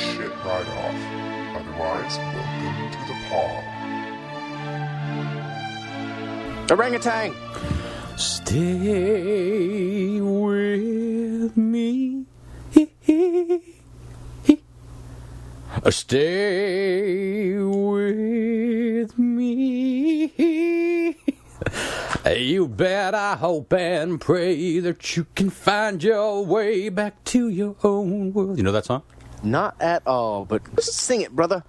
shit right off. Otherwise, welcome to the pod. Orangutan! Stay with me. Stay with me. You bet, I hope and pray that you can find your way back to your own world. You know that song? Not at all, but sing it, brother.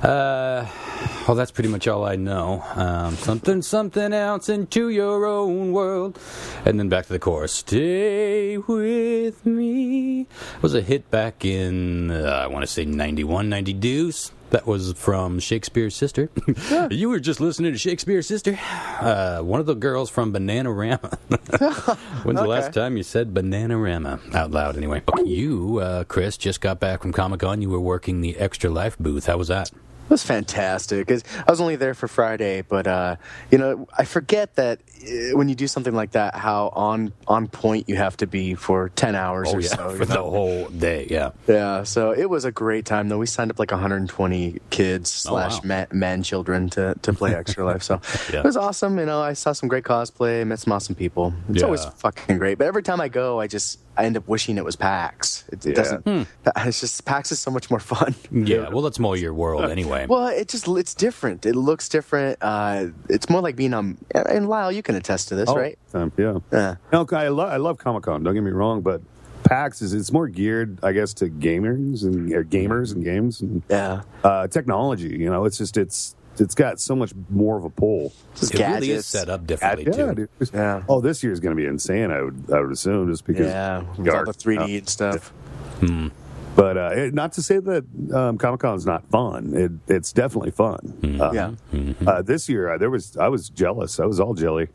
Well, that's pretty much all I know. Something else into your own world. And then back to the chorus. Stay with me. It was a hit back in, I want to say 91, 92. That was from Shakespeare's Sister. Yeah. You were just listening to Shakespeare's Sister. One of the girls from Bananarama. When's the last time you said Bananarama out loud anyway? You, Chris, just got back from Comic-Con. You were working the Extra Life booth. How was that? It was fantastic. 'Cause I was only there for Friday, but I forget that when you do something like that, how on point you have to be for 10 hours or so. For the whole day, yeah. Yeah, so it was a great time, though. We signed up like 120 kids / man children to play Extra Life, so It was awesome. I saw some great cosplay, met some awesome people. It's always fucking great. But every time I go, I end up wishing it was PAX. It doesn't. It's just PAX is so much more fun. Yeah, well, that's more your world anyway. Well, it's different. It looks different. It's more like being and Lyle, you can attest to this, right? Yeah. No, I love Comic-Con. Don't get me wrong, but PAX it's more geared, I guess, to gamers and games and technology. It's got so much more of a pull. It really is set up differently too. Yeah. Oh, this year is going to be insane. I would assume just because with all the 3D and stuff. But not to say that Comic-Con is not fun. It's definitely fun. This year I was jealous. I was all jelly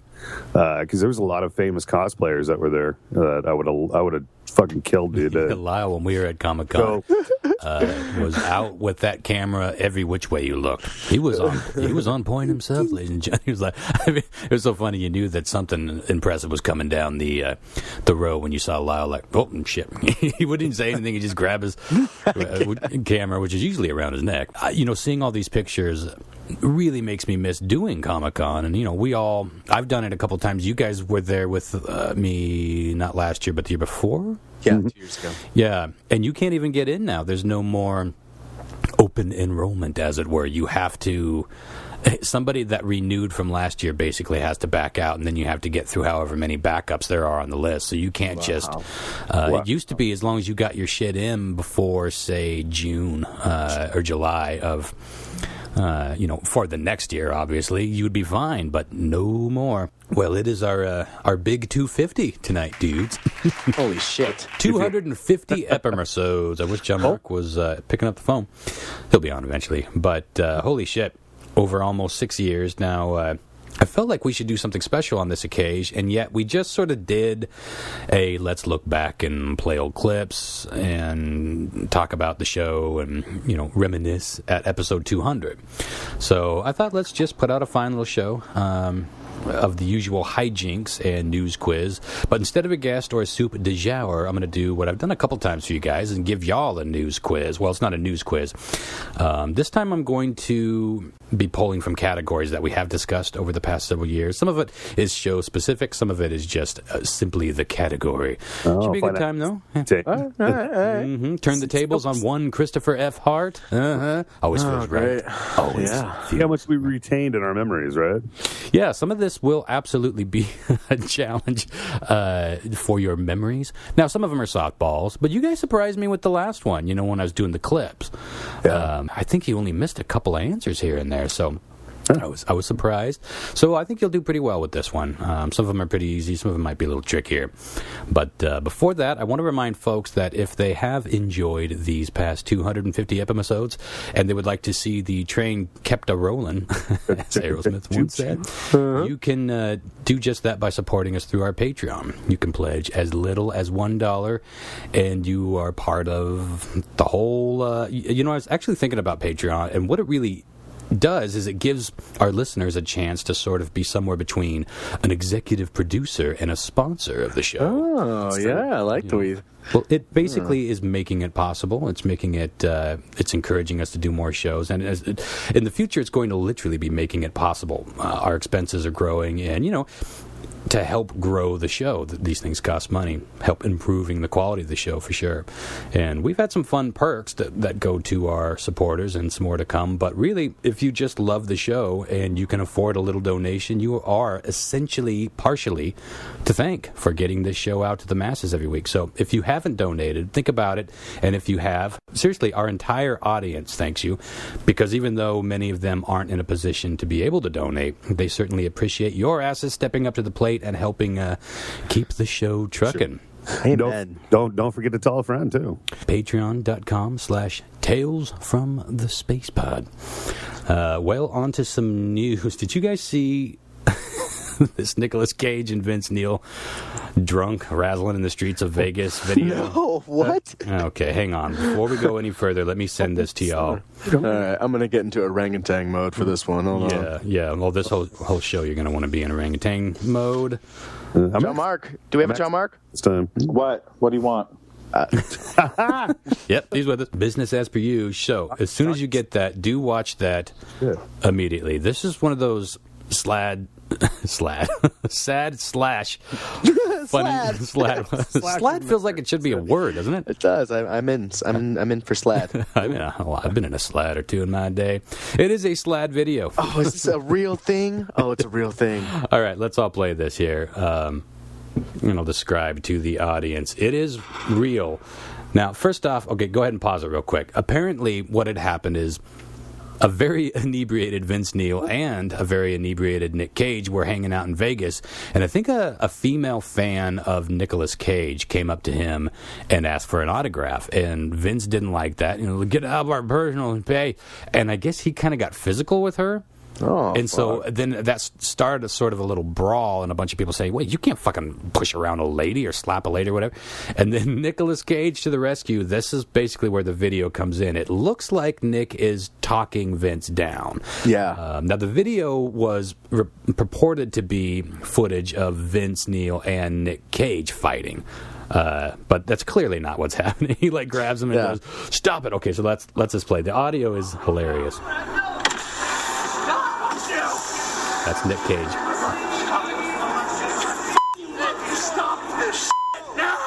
because there was a lot of famous cosplayers that were there that I would have fucking killed, dude. Lyle, when we were at Comic-Con, was out with that camera every which way you looked. He was on point himself, ladies and gentlemen. He was like, it was so funny. You knew that something impressive was coming down the row when you saw Lyle. Like, oh shit! He wouldn't say anything. He just grabbed his camera, which is usually around his neck. Seeing all these pictures really makes me miss doing Comic-Con. And I've done it a couple times. You guys were there with me, not last year, but the year before. Yeah, 2 years ago. Yeah, and you can't even get in now. There's no more open enrollment, as it were. You have to... Somebody that renewed from last year basically has to back out, and then you have to get through however many backups there are on the list. So you can't just... It used to be as long as you got your shit in before, say, June or July of... for the next year, obviously, you'd be fine, but no more. Well, it is our big 250 tonight, dudes. Holy shit. 250 episodes. I wish John Mark was picking up the phone. He'll be on eventually. But holy shit, over almost 6 years now. I felt like we should do something special on this occasion, and yet we just sort of did a let's look back and play old clips and talk about the show and, reminisce at episode 200. So I thought let's just put out a fine little show of the usual hijinks and news quiz. But instead of a guest or a soup de jour, I'm going to do what I've done a couple times for you guys and give y'all a news quiz. Well, it's not a news quiz. This time I'm going to be pulling from categories that we have discussed over the past several years. Some of it is show specific. Some of it is just simply the category. Should be a good time, though. All right. Turn the tables on one Christopher F. Hart. Always feels right. Always. See how much we retained in our memories, right? Yeah, some of this will absolutely be a challenge for your memories. Now, some of them are softballs, but you guys surprised me with the last one, when I was doing the clips. Yeah. I think you only missed a couple of answers here and there, so I was surprised. So I think you'll do pretty well with this one. Some of them are pretty easy. Some of them might be a little trickier. But before that, I want to remind folks that if they have enjoyed these past 250 episodes and they would like to see the train kept a-rolling, as Aerosmith once said, you can do just that by supporting us through our Patreon. You can pledge as little as $1, and you are part of the whole... I was actually thinking about Patreon and what it really does is it gives our listeners a chance to sort of be somewhere between an executive producer and a sponsor of the show. Oh, yeah, I like the way. Well, it basically is making it possible. It's making it, it's encouraging us to do more shows. And in the future, it's going to literally be making it possible. Our expenses are growing, and, to help grow the show, these things cost money, help improving the quality of the show for sure. And we've had some fun perks that go to our supporters and some more to come. But really, if you just love the show and you can afford a little donation, you are essentially partially to thank for getting this show out to the masses every week. So if you haven't donated, think about it. And if you have, seriously, our entire audience thanks you, because even though many of them aren't in a position to be able to donate, they certainly appreciate your asses stepping up to the plate and helping keep the show trucking. Sure. Amen. Don't forget to tell a friend too. Patreon.com/Tales from the Spacepod. Well, on to some news. Did you guys see this Nicolas Cage and Vince Neil drunk razzling in the streets of Vegas video? No, what? Okay, hang on. Before we go any further, let me send this to y'all. All right, I'm going to get into orangutan mode for this one. Hold on. Yeah. Well, this whole show, you're going to want to be in orangutan mode. John Mark. Do we have a John Mark? It's time. What? What do you want? Yep, he's with us. Business as per you. So, as soon as you get that, do watch that immediately. This is one of those sad slash funny slad feels like it should be a word, doesn't it? It does. I'm in for slad. I've been in a slad or two in my day. It is a slad video. Oh, is this a real thing? Oh, it's a real thing. All right, let's all play this here. Describe to the audience. It is real. Now, first off, okay, go ahead and pause it real quick. Apparently, what had happened is a very inebriated Vince Neil and a very inebriated Nick Cage were hanging out in Vegas, and I think a female fan of Nicolas Cage came up to him and asked for an autograph, and Vince didn't like that. Get out of our personal pay, and I guess he kind of got physical with her. Oh, and so then that started a sort of a little brawl, and a bunch of people say, wait, you can't fucking push around a lady or slap a lady or whatever. And then Nicolas Cage to the rescue. This is basically where the video comes in. It looks like Nick is talking Vince down. Yeah. Now, the video was purported to be footage of Vince Neil and Nick Cage fighting. But that's clearly not what's happening. He grabs him and goes, stop it. Okay, so let's just play. The audio is hilarious. That's Nick Cage. Stop this shit now!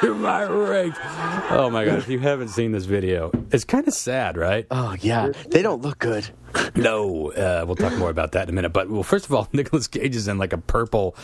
You're my rage. Oh my God, if you haven't seen this video, it's kind of sad, right? Oh, yeah. They don't look good. No, we'll talk more about that in a minute. But, well, first of all, Nicolas Cage is in a purple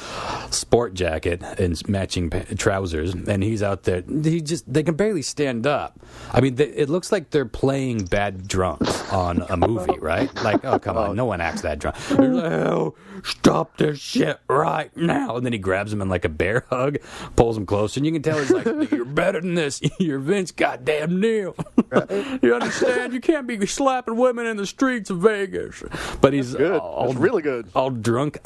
sport jacket and matching trousers, and he's out there. They can barely stand up. I mean, it looks like they're playing bad drunks on a movie, right? Oh, come on, no one acts that drunk. They're like, oh, stop this shit right now. And then he grabs him in a bear hug, pulls him closer, and you can tell he's like, you're better than this. You're Vince goddamn Neil. Right? You understand? You can't be slapping women in the streets of Vegas. But he's good. That's really good. All drunk.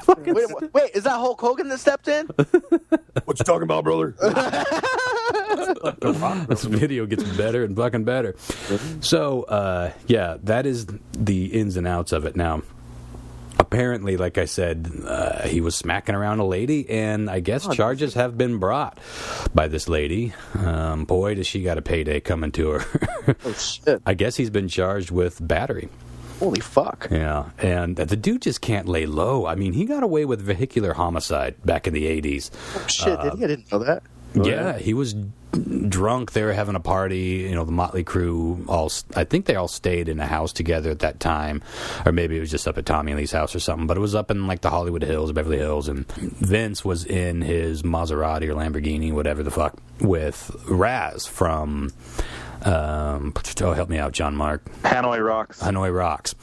Wait, is that Hulk Hogan that stepped in? What you talking about, brother? This video gets better and fucking better. So, that is the ins and outs of it. Now, apparently, like I said, he was smacking around a lady, and I guess charges have been brought by this lady. Boy, does she got a payday coming to her. Oh, shit. I guess he's been charged with battery. Holy fuck. Yeah, and the dude just can't lay low. I mean, he got away with vehicular homicide back in the 80s. Oh, shit, did he? I didn't know that. Yeah, he was drunk. They were having a party. The Motley Crue, I think they all stayed in a house together at that time. Or maybe it was just up at Tommy Lee's house or something. But it was up in the Hollywood Hills, Beverly Hills. And Vince was in his Maserati or Lamborghini, whatever the fuck, with Raz from... help me out, John Mark. Hanoi Rocks.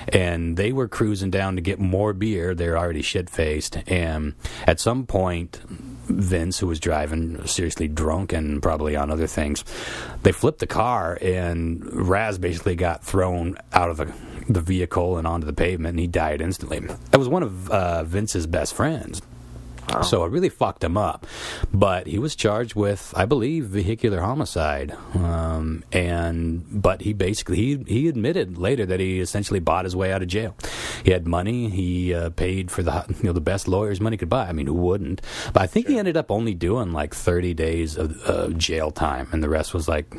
And they were cruising down to get more beer. They're already shit-faced. And at some point, Vince, who was driving, seriously drunk and probably on other things, they flipped the car, and Raz basically got thrown out of the vehicle and onto the pavement, and he died instantly. That was one of Vince's best friends. Wow. So it really fucked him up. But he was charged with, I believe, vehicular homicide. But he basically, he admitted later that he essentially bought his way out of jail. He had money. He paid for the best lawyers money could buy. I mean, who wouldn't? But I think he ended up only doing like 30 days of jail time, and the rest was like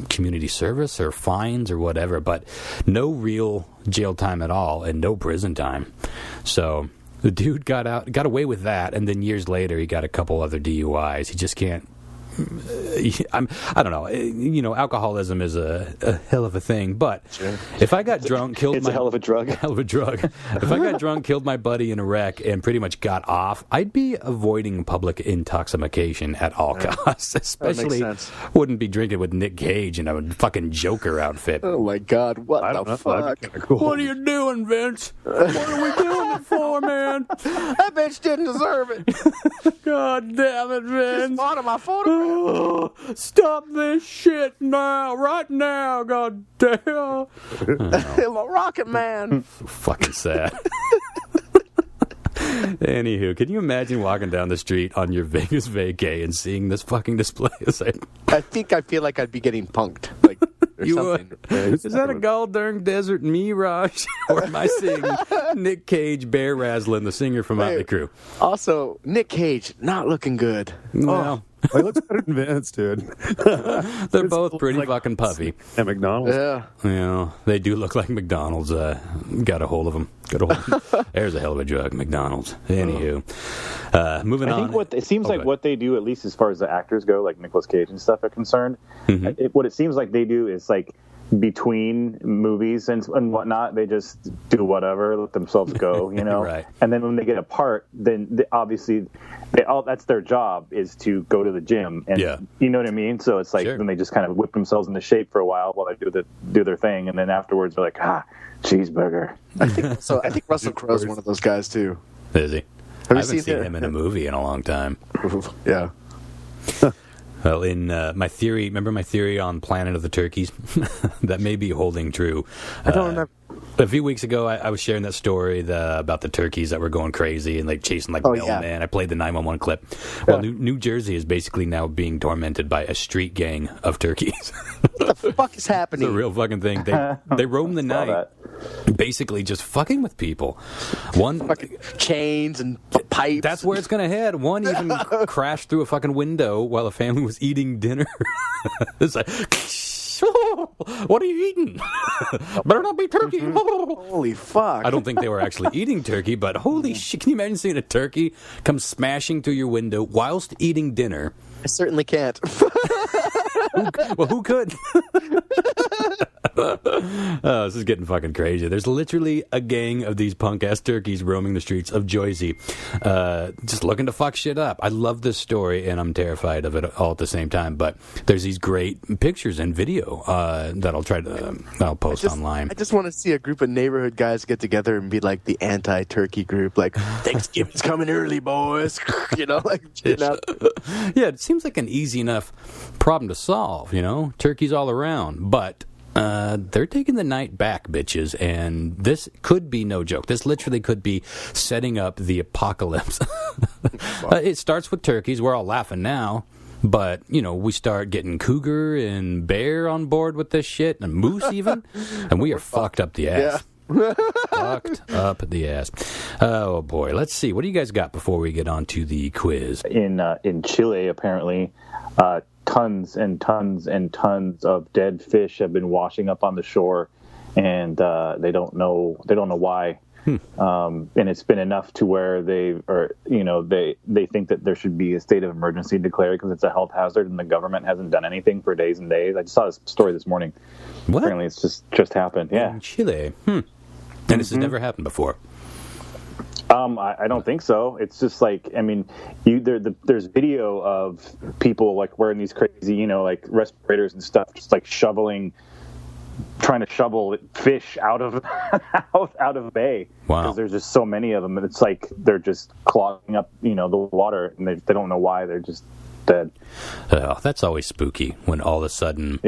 community service or fines or whatever. But no real jail time at all, and no prison time. So the dude got away with that, and then years later he got a couple other DUIs. He just can't. I don't know. You know, alcoholism is a hell of a thing. But if I got drunk, killed it's a hell of a drug. Hell of a drug. If I got drunk, killed my buddy in a wreck, and pretty much got off, I'd be avoiding public intoxication at all costs. Especially wouldn't be drinking with Nic Cage in a fucking Joker outfit. Oh my God! What the fuck? Cool. What are you doing, Vince? What are we doing it for, man? That bitch didn't deserve it. God damn it, Vince! Just wanted my photograph. Stop this shit now, right now, god damn. Hello, Rocket Man. Fucking sad. Anywho, can you imagine walking down the street on your Vegas vacay and seeing this fucking display? I feel like I'd be getting punked. Like, or you something. Is that a Goddamn Desert Mirage? Or am I seeing Nic Cage bear razzling the singer from Motley Crue? Also, Nic Cage, not looking good. Well, He looks better than Vince, dude. they're both pretty fucking puffy. At McDonald's. Yeah. Yeah, they do look like McDonald's. Got a hold of them. There's a hell of a drug, McDonald's. Anywho, moving on. I think it seems like what they do, at least as far as the actors go, like Nicolas Cage and stuff are concerned, what it seems like they do is like between movies and whatnot, they just do whatever, let themselves go, you know. Right. And then when they get a part, then obviously that's their job is to go to the gym, and you know what I mean. So it's like then they just kind of whip themselves into shape for a while they do their thing, and then afterwards they're like, cheeseburger. I think Russell Crowe's one of those guys too. Is he? I haven't seen him in a movie in a long time. Yeah. Well, in my theory, remember my theory on Planet of the Turkeys? That may be holding true. I don't remember. A few weeks ago, I was sharing that story about the turkeys that were going crazy and like chasing like mailmen. I played the 911 clip. Well, New Jersey is basically now being tormented by a street gang of turkeys. What the fuck is happening? It's a real fucking thing. They roam the night, basically just fucking with people. One fucking chains and pipes. That's where it's gonna head. One even crashed through a fucking window while a family was eating dinner. It's like, what are you eating? Better not be turkey. Holy fuck. I don't think they were actually eating turkey, but holy shit, can you imagine seeing a turkey come smashing through your window whilst eating dinner? I certainly can't. Who could? Oh, this is getting fucking crazy. There's literally a gang of these punk-ass turkeys roaming the streets of Jersey, just looking to fuck shit up. I love this story, and I'm terrified of it all at the same time, but there's these great pictures and video that I'll post online. I just want to see a group of neighborhood guys get together and be like the anti-turkey group, like, Thanksgiving's coming early, boys. You know, like, Yeah, it seems like an easy enough problem to solve, you know? Turkeys all around, but they're taking the night back, bitches, and this could be no joke. This literally could be setting up the apocalypse. It starts with turkeys. We're all laughing now, but, you know, we start getting cougar and bear on board with this shit, and moose even, and we are fucked up the ass. Yeah. Fucked up the ass. Oh, boy. Let's see. What do you guys got before we get on to the quiz? In Chile, apparently, tons and tons and tons of dead fish have been washing up on the shore, and they don't know why. And it's been enough to where they think that there should be a state of emergency declared because it's a health hazard, and the government hasn't done anything for days and days. I just saw this story this morning. What? Apparently, it's just happened. Yeah, in Chile. And this has never happened before. I don't think so. It's just like, I mean, there's video of people like wearing these crazy, you know, like respirators and stuff, just like trying to shovel fish out of out of bay. Wow. Because there's just so many of them, and it's like they're just clogging up, you know, the water, and they don't know why. They're just dead. Oh, that's always spooky when all of a sudden,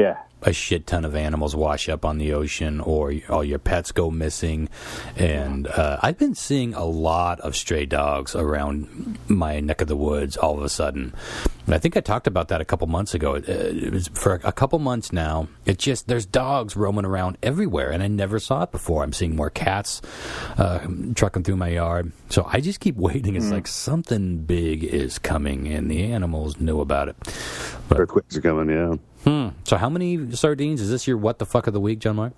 a shit ton of animals wash up on the ocean, or all your pets go missing. And I've been seeing a lot of stray dogs around my neck of the woods all of a sudden. And I think I talked about that a couple months ago. It was for a couple months now. It's just, there's dogs roaming around everywhere, and I never saw it before. I'm seeing more cats trucking through my yard. So I just keep waiting. It's like something big is coming, and the animals know about it. But, earthquakes are coming, yeah. So how many sardines? Is this your what the fuck of the week, John Mark?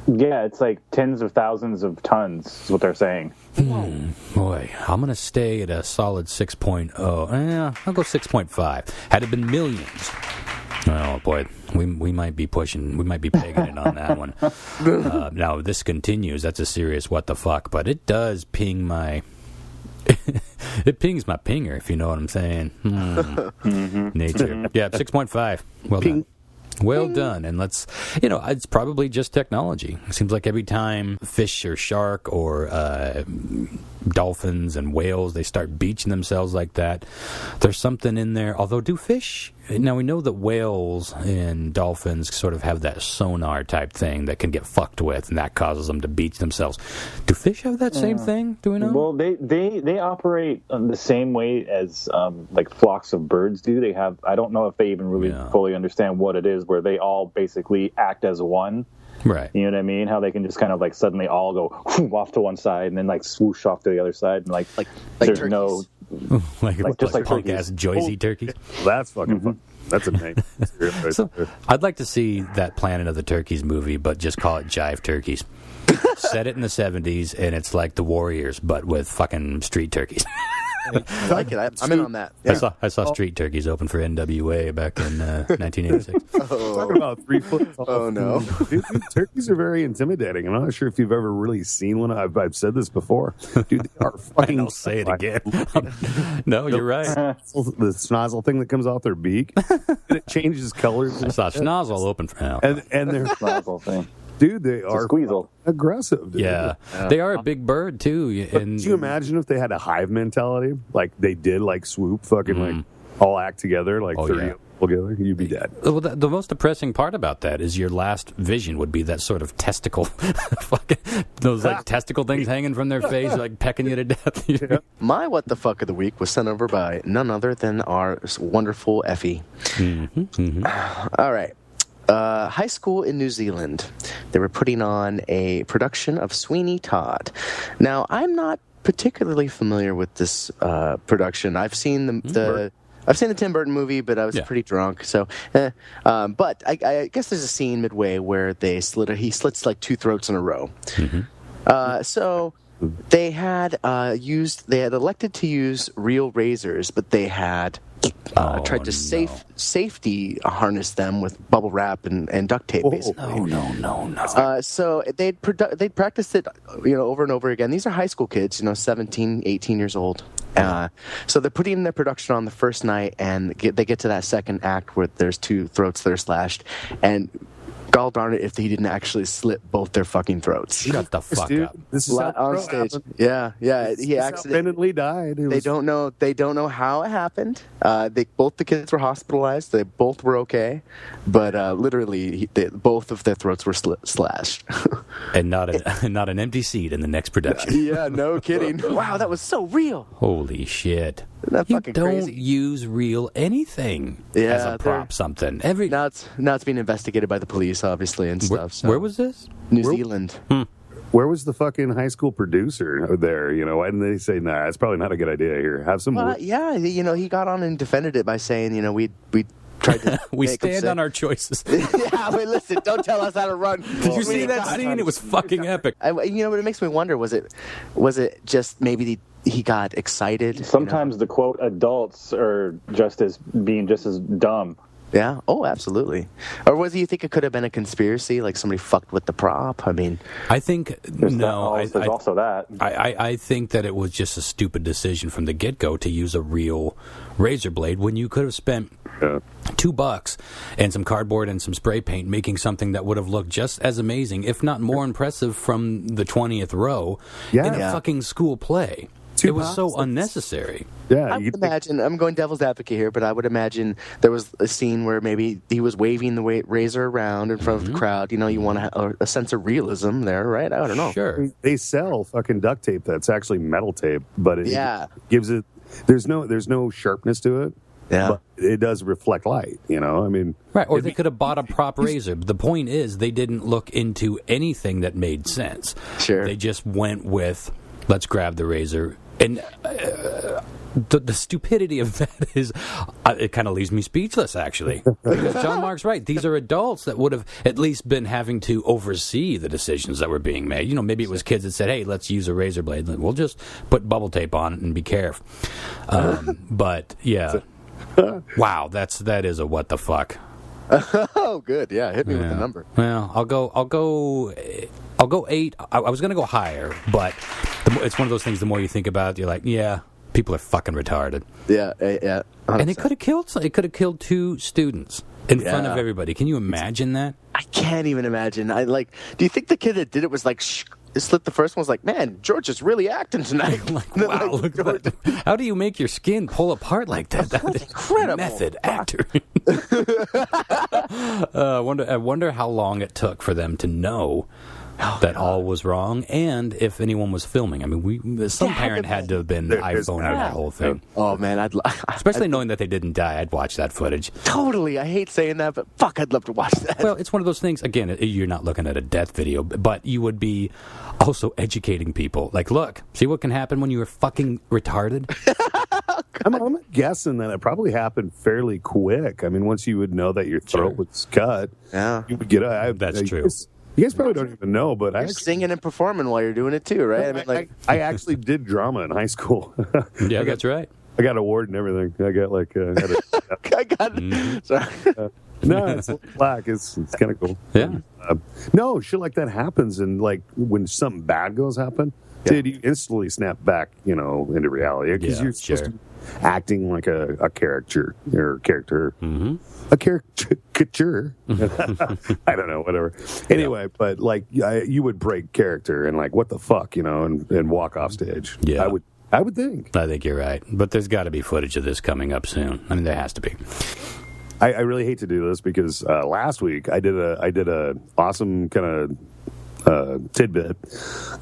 Yeah, it's like tens of thousands of tons is what they're saying. Boy, I'm going to stay at a solid 6.0. I'll go 6.5. Had it been millions. Oh, boy, we might be pushing, we might be pegging it on that one. Now, if this continues, that's a serious what the fuck, but it does ping my... it pings my pinger, if you know what I'm saying. Nature. Yeah, 6.5. Well done. Well done. And let's, it's probably just technology. It seems like every time fish or shark or dolphins and whales, they start beaching themselves like that, there's something in there. Although, do fish... Now, we know that whales and dolphins sort of have that sonar type thing that can get fucked with, and that causes them to beach themselves. Do fish have that same thing? Do we know? Well, they operate the same way as like flocks of birds do. They have, I don't know if they even really fully understand what it is, where they all basically act as one. Right. You know what I mean? How they can just kind of like suddenly all go off to one side and then like swoosh off to the other side, and like there's turkeys. no... just like punk ass Joyzy turkeys. That's fucking fun. That's a name. So, I'd like to see that Planet of the Turkeys movie, but just call it Jive Turkeys. Set it in the 70s, and it's like The Warriors, but with fucking street turkeys. I like it. I'm in on that. Yeah. I saw Street Turkeys open for NWA back in 1986. Talking about 3 foot tall. Oh, no. Dude, turkeys are very intimidating. I'm not sure if you've ever really seen one. I've said this before. Dude, they are fucking... I'll say it again. No, you're right. The snozzle thing that comes off their beak, and it changes colors. I saw Schnozzle open for now. And their snozzle thing. Dude, they are squeezle. Aggressive. Dude. Yeah. They are a big bird, too. Could you imagine if they had a hive mentality? Like they did, like swoop, fucking like all act together, like 30 together? You'd be dead. Well, the most depressing part about that is your last vision would be that sort of testicle, those like testicle things hanging from their face, like pecking you to death. Yeah. My what the fuck of the week was sent over by none other than our wonderful Effie. All right. High school in New Zealand. They were putting on a production of Sweeney Todd. Now, I'm not particularly familiar with this production. I've seen the Tim Burton movie, but I was pretty drunk. So, but I guess there's a scene midway where he slits like 2 throats in a row. So they had elected to use real razors, but they had tried to safety harness them with bubble wrap and duct tape, basically. No. So they'd practiced it, over and over again. These are high school kids, 17, 18 years old. So they're putting their production on the first night, and they get to that second act where there's 2 throats that are slashed, and gall darn it if he didn't actually slit both their fucking throats. Shut the fuck up. This is on stage. Happened. Yeah. He accidentally died. They don't know how it happened. Both the kids were hospitalized. They both were okay, but literally both of their throats were slashed. And not an empty seat in the next production. Yeah, no kidding. Wow, that was so real. Holy shit. That's fucking don't crazy. Use real anything as a prop something. Now it's being investigated by the police, obviously, and stuff. So. Where was this? New Zealand. Where was the fucking high school producer there? Why didn't they say, nah, it's probably not a good idea here. Have some... he got on and defended it by saying, we tried to we stand on our choices. Yeah, but listen, don't tell us how to run. Did you see that scene? It was fucking epic. But it makes me wonder, was it just maybe he got excited? Sometimes the quote adults are just as dumb. Yeah. Oh, absolutely. Or was you think it could have been a conspiracy, like somebody fucked with the prop? I mean, I think there's also that. I think that it was just a stupid decision from the get-go to use a real razor blade when you could have spent $2 and some cardboard and some spray paint making something that would have looked just as amazing, if not more impressive, from the 20th row in a fucking school play. It was so unnecessary. Yeah, I would imagine, I'm going devil's advocate here, but I would imagine there was a scene where maybe he was waving the razor around in front of the crowd. You know, you want to have a sense of realism there, right? I don't know. Sure. They sell fucking duct tape that's actually metal tape, but it gives it. There's no sharpness to it. Yeah. But it does reflect light, you know? I mean... Right, or they could have bought a prop razor. But the point is, they didn't look into anything that made sense. Sure. They just went with, let's grab the razor. And the stupidity of that is, it kind of leaves me speechless, actually. Because John Mark's right. These are adults that would have at least been having to oversee the decisions that were being made. You know, maybe it was kids that said, hey, let's use a razor blade. We'll just put bubble tape on it and be careful. But, yeah... Wow, that is a what the fuck. Oh, good. Yeah, hit me with the number. Well, I'll go 8. I was going to go higher, but it's one of those things. The more you think about it, you're like, yeah, people are fucking retarded. Yeah. 100%. And it could have killed 2 students in front of everybody. Can you imagine that? I can't even imagine. Do you think the kid that did it was like, slit the first one was like, man, George is really acting tonight. Like, wow, look at that. How do you make your skin pull apart like that? That's incredible. Method actor. I wonder how long it took for them to know that all was wrong, and if anyone was filming. I mean, some parent had to have been iPhone out that whole thing. Oh man, Especially knowing that they didn't die, I'd watch that footage. Totally. I hate saying that, but fuck, I'd love to watch that. Well, it's one of those things. Again, you're not looking at a death video, but you would be also educating people. Like, look, see what can happen when you are fucking retarded. I'm guessing that it probably happened fairly quick. I mean, once you would know that your throat was cut, you would get That's true. You guys probably don't even know, but you're singing and performing while you're doing it too, right? I actually did drama in high school. Yeah, that's right. I got an award and everything. I got like I got it. Sorry. No, it's black. It's kind of cool. Yeah. No, shit like that happens, and like when something bad goes happen, dude, you instantly snap back, into reality because you're supposed to be acting like a character or character, a caricature. I don't know, whatever. Anyway, but like you would break character and like what the fuck, and walk off stage. Yeah, I would think. I think you're right, but there's got to be footage of this coming up soon. I mean, there has to be. I really hate to do this because last week I did a awesome kind of tidbit.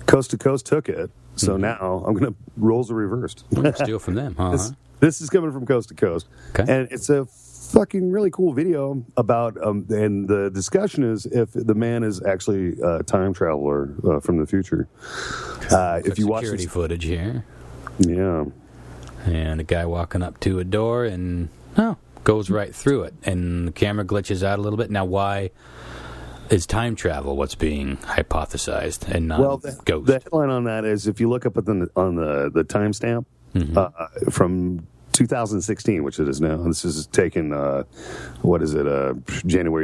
Coast to Coast took it, so now I'm going to roles are reversed. Steal from them, huh? This is coming from Coast to Coast, and it's a fucking really cool video about. And the discussion is if the man is actually a time traveler from the future. If you watch security footage here, and a guy walking up to a door and goes right through it, and the camera glitches out a little bit. Now, why is time travel what's being hypothesized and not ghost? The headline on that is if you look up on the timestamp from 2016, which it is now. This is taken, January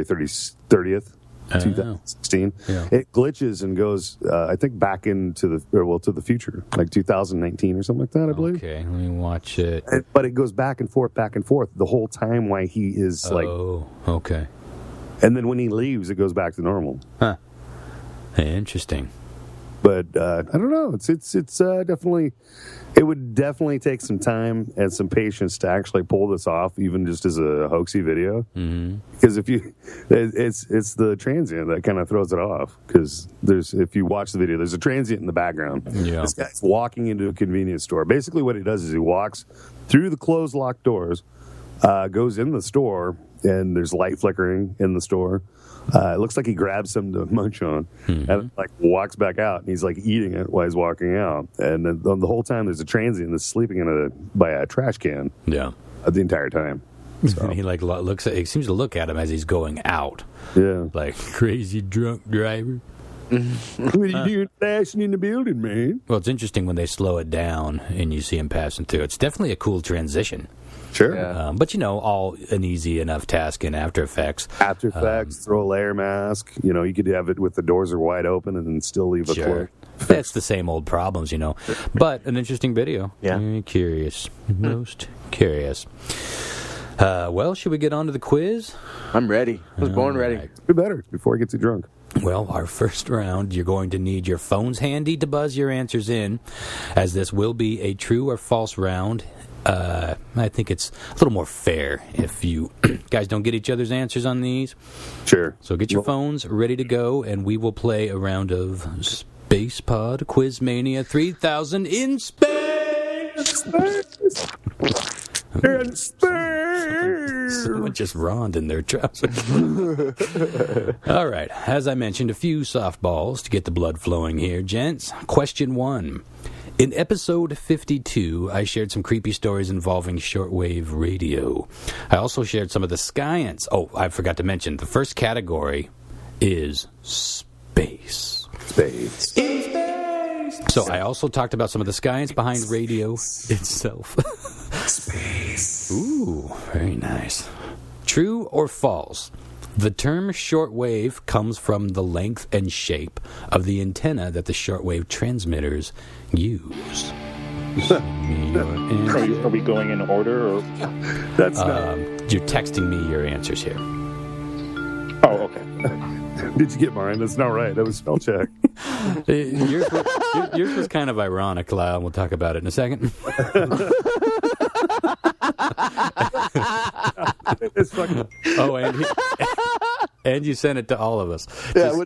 30th, 2016. Yeah. It glitches and goes, I think, back into to the future, like 2019 or something like that, I believe. Okay, let me watch it. But it goes back and forth the whole time while he is like... Oh, okay. And then when he leaves, it goes back to normal. Huh. Interesting. But I don't know. It's definitely... It would definitely take some time and some patience to actually pull this off, even just as a hoaxy video. Because it's the transient that kind of throws it off. Because if you watch the video, there's a transient in the background. Yeah. This guy's walking into a convenience store. Basically, what he does is he walks through the closed, locked doors, goes in the store, and there's light flickering in the store. It looks like he grabs something to munch on and like walks back out, and he's like eating it while he's walking out. And then the whole time there's a transient that's sleeping by a trash can. Yeah, the entire time. So. He like looks. He seems to look at him as he's going out. Yeah, like crazy drunk driver. What are you doing flashing in the building, man? Well, it's interesting when they slow it down and you see him passing through. It's definitely a cool transition. Sure. Yeah. But, all an easy enough task in After Effects. After Effects, throw a layer mask. You could have it with the doors are wide open and then still leave a clear. That's the same old problems, But an interesting video. Yeah. Very curious. Most curious. Well, should we get on to the quiz? I'm ready. I was born ready. Be better before I get too drunk. Well, our first round, you're going to need your phones handy to buzz your answers in, as this will be a true or false round. I think it's a little more fair if you guys don't get each other's answers on these. Sure. So get your phones ready to go, and we will play a round of Spacepod Quizmania 3000 in space. In space. Someone just roned in their trousers. All right. As I mentioned, a few softballs to get the blood flowing here, gents. Question 1. In episode 52, I shared some creepy stories involving shortwave radio. I also shared some of the science. Oh, I forgot to mention, the first category is space. Space. So I also talked about some of the science behind radio itself. Space. Ooh, very nice. True or false? The term shortwave comes from the length and shape of the antenna that the shortwave transmitters use. Are we going in order? Or? That's you're texting me your answers here. Oh, okay. Did you get mine? That's not right. That was spell check. Yours was kind of ironic, Lyle. We'll talk about it in a second. It's fucking... Oh, and you sent it to all of us.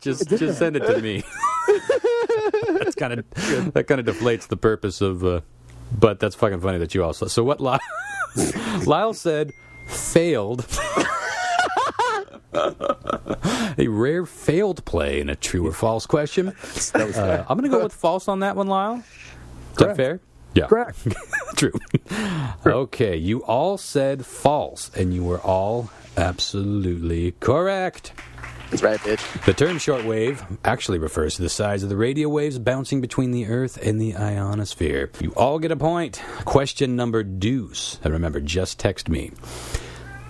Just send it to me. That kind of deflates the purpose of. But that's fucking funny that you also. So what Lyle said failed. A rare failed play in a true or false question. I'm going to go with false on that one, Lyle. Is that fair? Yeah. Correct. True. Okay, you all said false, and you were all absolutely correct. That's right, bitch. The term shortwave actually refers to the size of the radio waves bouncing between the Earth and the ionosphere. You all get a point. Question number deuce. And remember, just text me.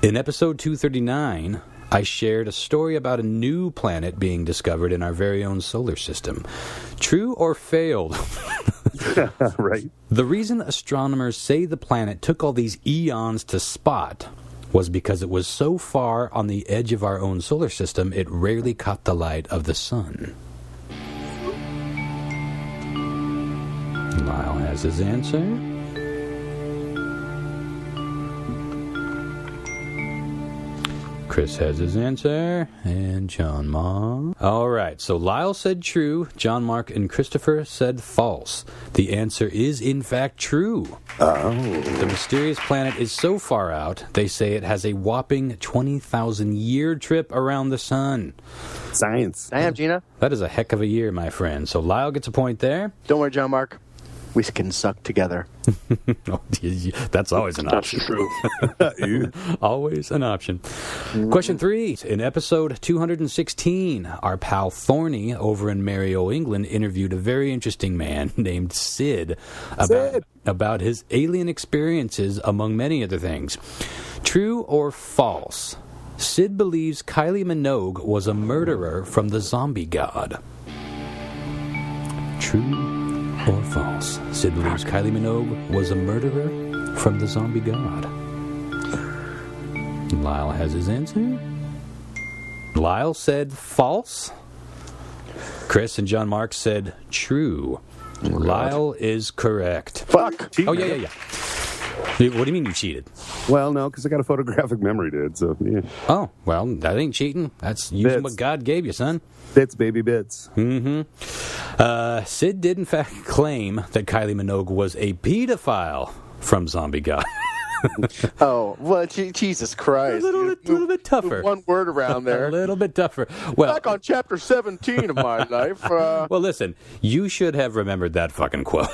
In episode 239, I shared a story about a new planet being discovered in our very own solar system. True or failed? Right. The reason astronomers say the planet took all these eons to spot was because it was so far on the edge of our own solar system, it rarely caught the light of the sun. Lyle has his answer. Chris has his answer, and John Mark. All right, so Lyle said true, John Mark and Christopher said false. The answer is, in fact, true. Oh. The mysterious planet is so far out, they say it has a whopping 20,000-year trip around the sun. Science. Damn, Gina. That is a heck of a year, my friend. So Lyle gets a point there. Don't worry, John Mark. We can suck together. Oh, that's always an option. That's true. Always an option. Question 3. In episode 216, our pal Thorny over in Mario, England, interviewed a very interesting man named Sid about his alien experiences, among many other things. True or false? Sid believes Kylie Minogue was a murderer from the zombie god. True or false? Sid believes Kylie Minogue was a murderer from the zombie god. Lyle has his answer. Lyle said false. Chris and John Mark said true. Lyle is correct. Fuck. Oh, yeah. What do you mean you cheated? Well, no, because I got a photographic memory, dude. So, yeah. Oh, well, that ain't cheating. That's using what God gave you, son. Bits, baby, bits. Mm-hmm. Sid did, in fact, claim that Kylie Minogue was a pedophile from Zombie God. Oh, well, Jesus Christ. A little bit tougher. One word around there. A little bit tougher. Well, back on chapter 17 of my life. Well, listen, you should have remembered that fucking quote.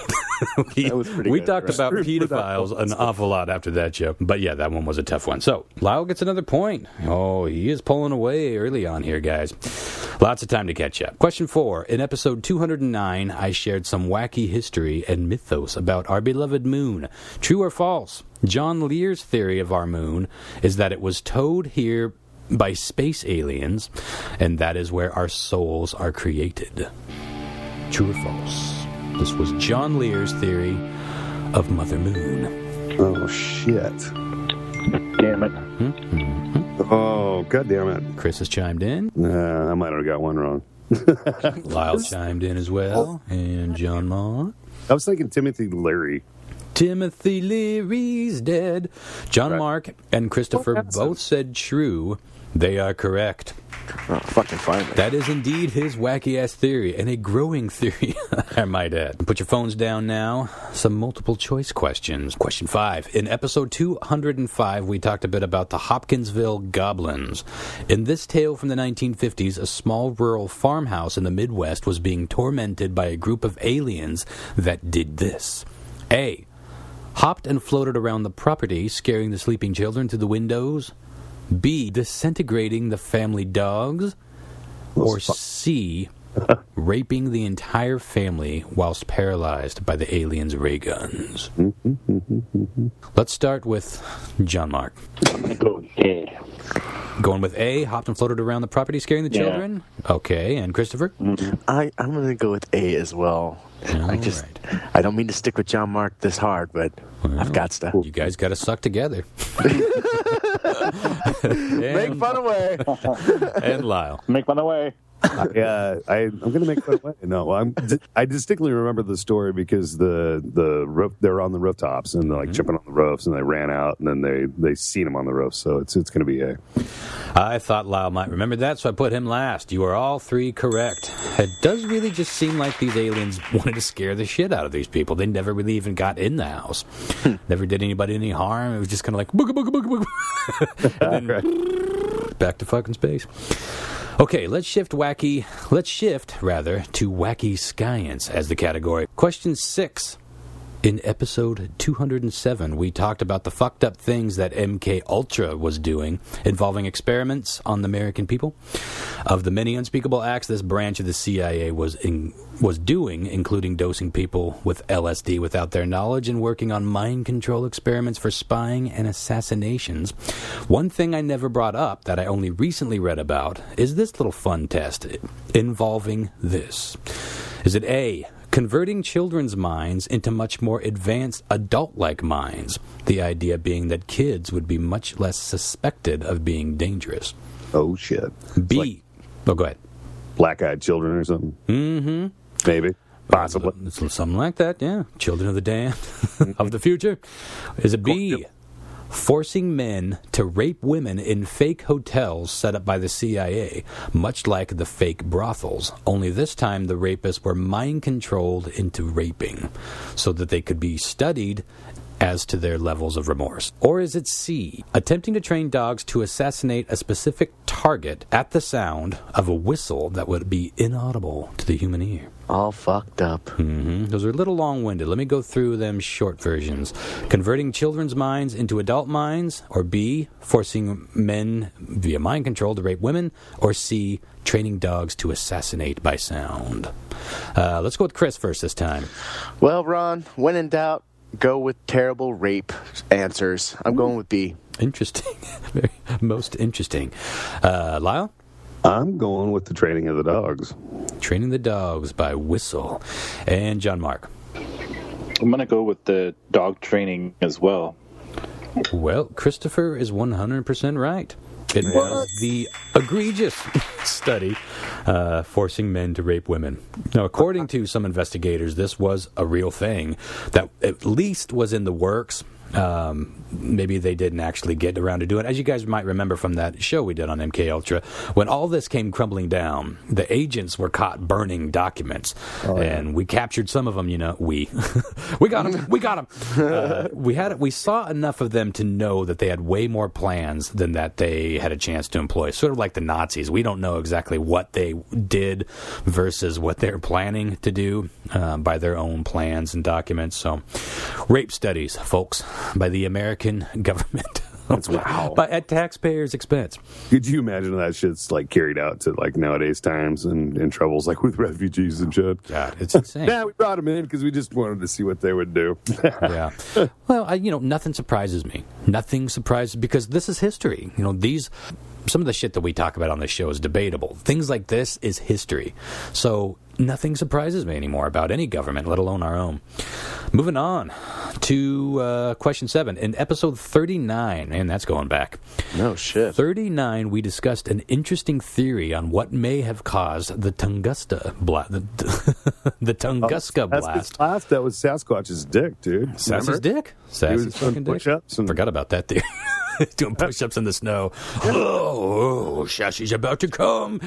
That was pretty we good, talked right? about pedophiles an awful lot after that show. But yeah, that one was a tough one. So, Lyle gets another point. Oh, he is pulling away early on here, guys. Lots of time to catch up. Question 4. In episode 209, I shared some wacky history and mythos about our beloved moon. True or false? John Lear's theory of our moon is that it was towed here by space aliens, and that is where our souls are created. True or false? This was John Lear's theory of Mother Moon. Oh, shit. Damn it. Mm-hmm. Oh, god damn it. Chris has chimed in. I might have got one wrong. Lyle chimed in as well, and John Ma. I was thinking Timothy Leary. Timothy Leary's dead. John Mark and Christopher both said true. They are correct. Oh, fucking fine. That is indeed his wacky-ass theory, and a growing theory, I might add. Put your phones down now. Some multiple-choice questions. Question 5. In episode 205, we talked a bit about the Hopkinsville Goblins. In this tale from the 1950s, a small rural farmhouse in the Midwest was being tormented by a group of aliens that did this. A. Hopped and floated around the property, scaring the sleeping children through the windows. B. Disintegrating the family dogs. Or C. Raping the entire family whilst paralyzed by the aliens' ray guns. Let's start with John Mark. I'm going to go with A. Going with A, hopped and floated around the property scaring the children? Okay, and Christopher? I'm going to go with A as well. I don't mean to stick with John Mark this hard, but I've got stuff. You guys got to suck together. Make fun away. And Lyle. Make fun away. I'm going to make fun away. No, I distinctly remember the story because the roof, they were on the rooftops and they're like jumping on the roofs and they ran out and then they seen him on the roof. So it's going to be A. I thought Lyle might remember that, so I put him last. You are all three correct. It does really just seem like these aliens wanted to scare the shit out of these people. They never really even got in the house. Never did anybody any harm. It was just kind of like booga booga booga booga. And then back to fucking space. Okay, let's shift to wacky science as the category. Question 6. In episode 207, we talked about the fucked up things that MK Ultra was doing, involving experiments on the American people. Of the many unspeakable acts this branch of the CIA was doing, including dosing people with LSD without their knowledge and working on mind control experiments for spying and assassinations, one thing I never brought up that I only recently read about is this little fun test involving this. Is it A, converting children's minds into much more advanced adult-like minds, the idea being that kids would be much less suspected of being dangerous? Oh, shit. B. Go ahead. Black-eyed children or something? Mm-hmm. Maybe. Possibly. Something like that, yeah. Children of the damned of the future. Is it B? Forcing men to rape women in fake hotels set up by the CIA, much like the fake brothels, only this time the rapists were mind-controlled into raping, so that they could be studied as to their levels of remorse. Or is it C, attempting to train dogs to assassinate a specific target at the sound of a whistle that would be inaudible to the human ear? All fucked up. Those are a little long-winded. Let me go through them short versions. Converting children's minds into adult minds, or B, forcing men via mind control to rape women, or C, training dogs to assassinate by sound. Let's go with Chris first this time. Well, Ron, when in doubt, go with terrible rape answers. I'm going with B. Interesting. Most interesting. Lyle? I'm going with the training of the dogs. Training the dogs by whistle. And John Mark? I'm going to go with the dog training as well. Well, Christopher is 100% right. It was the egregious study forcing men to rape women. Now, according to some investigators, this was a real thing that at least was in the works. Maybe they didn't actually get around to do it. As you guys might remember from that show we did on MK Ultra, when all this came crumbling down, the agents were caught burning documents, and we captured some of them. We got them. We saw enough of them to know that they had way more plans than that they had a chance to employ. Sort of like the Nazis. We don't know exactly what they did versus what they're planning to do by their own plans and documents. So, rape studies, folks, by the American government. Wow. But at taxpayers' expense. Could you imagine that shit's like carried out to like nowadays times and troubles like with refugees and shit? God, it's insane. Yeah, we brought them in because we just wanted to see what they would do. Yeah. Well, nothing surprises me. Nothing surprises because this is history. Some of the shit that we talk about on this show is debatable. Things like this is history. So nothing surprises me anymore about any government, let alone our own. Moving on to question 7. In episode 39, and that's going back. No shit. 39, we discussed an interesting theory on what may have caused the Tunguska blast. The Tunguska blast. That was Sasquatch's dick, dude. Sassy's dick? Sassy's fucking dick? Push-ups and... Forgot about that theory. Doing push-ups in the snow. Oh, Sassy's about to come.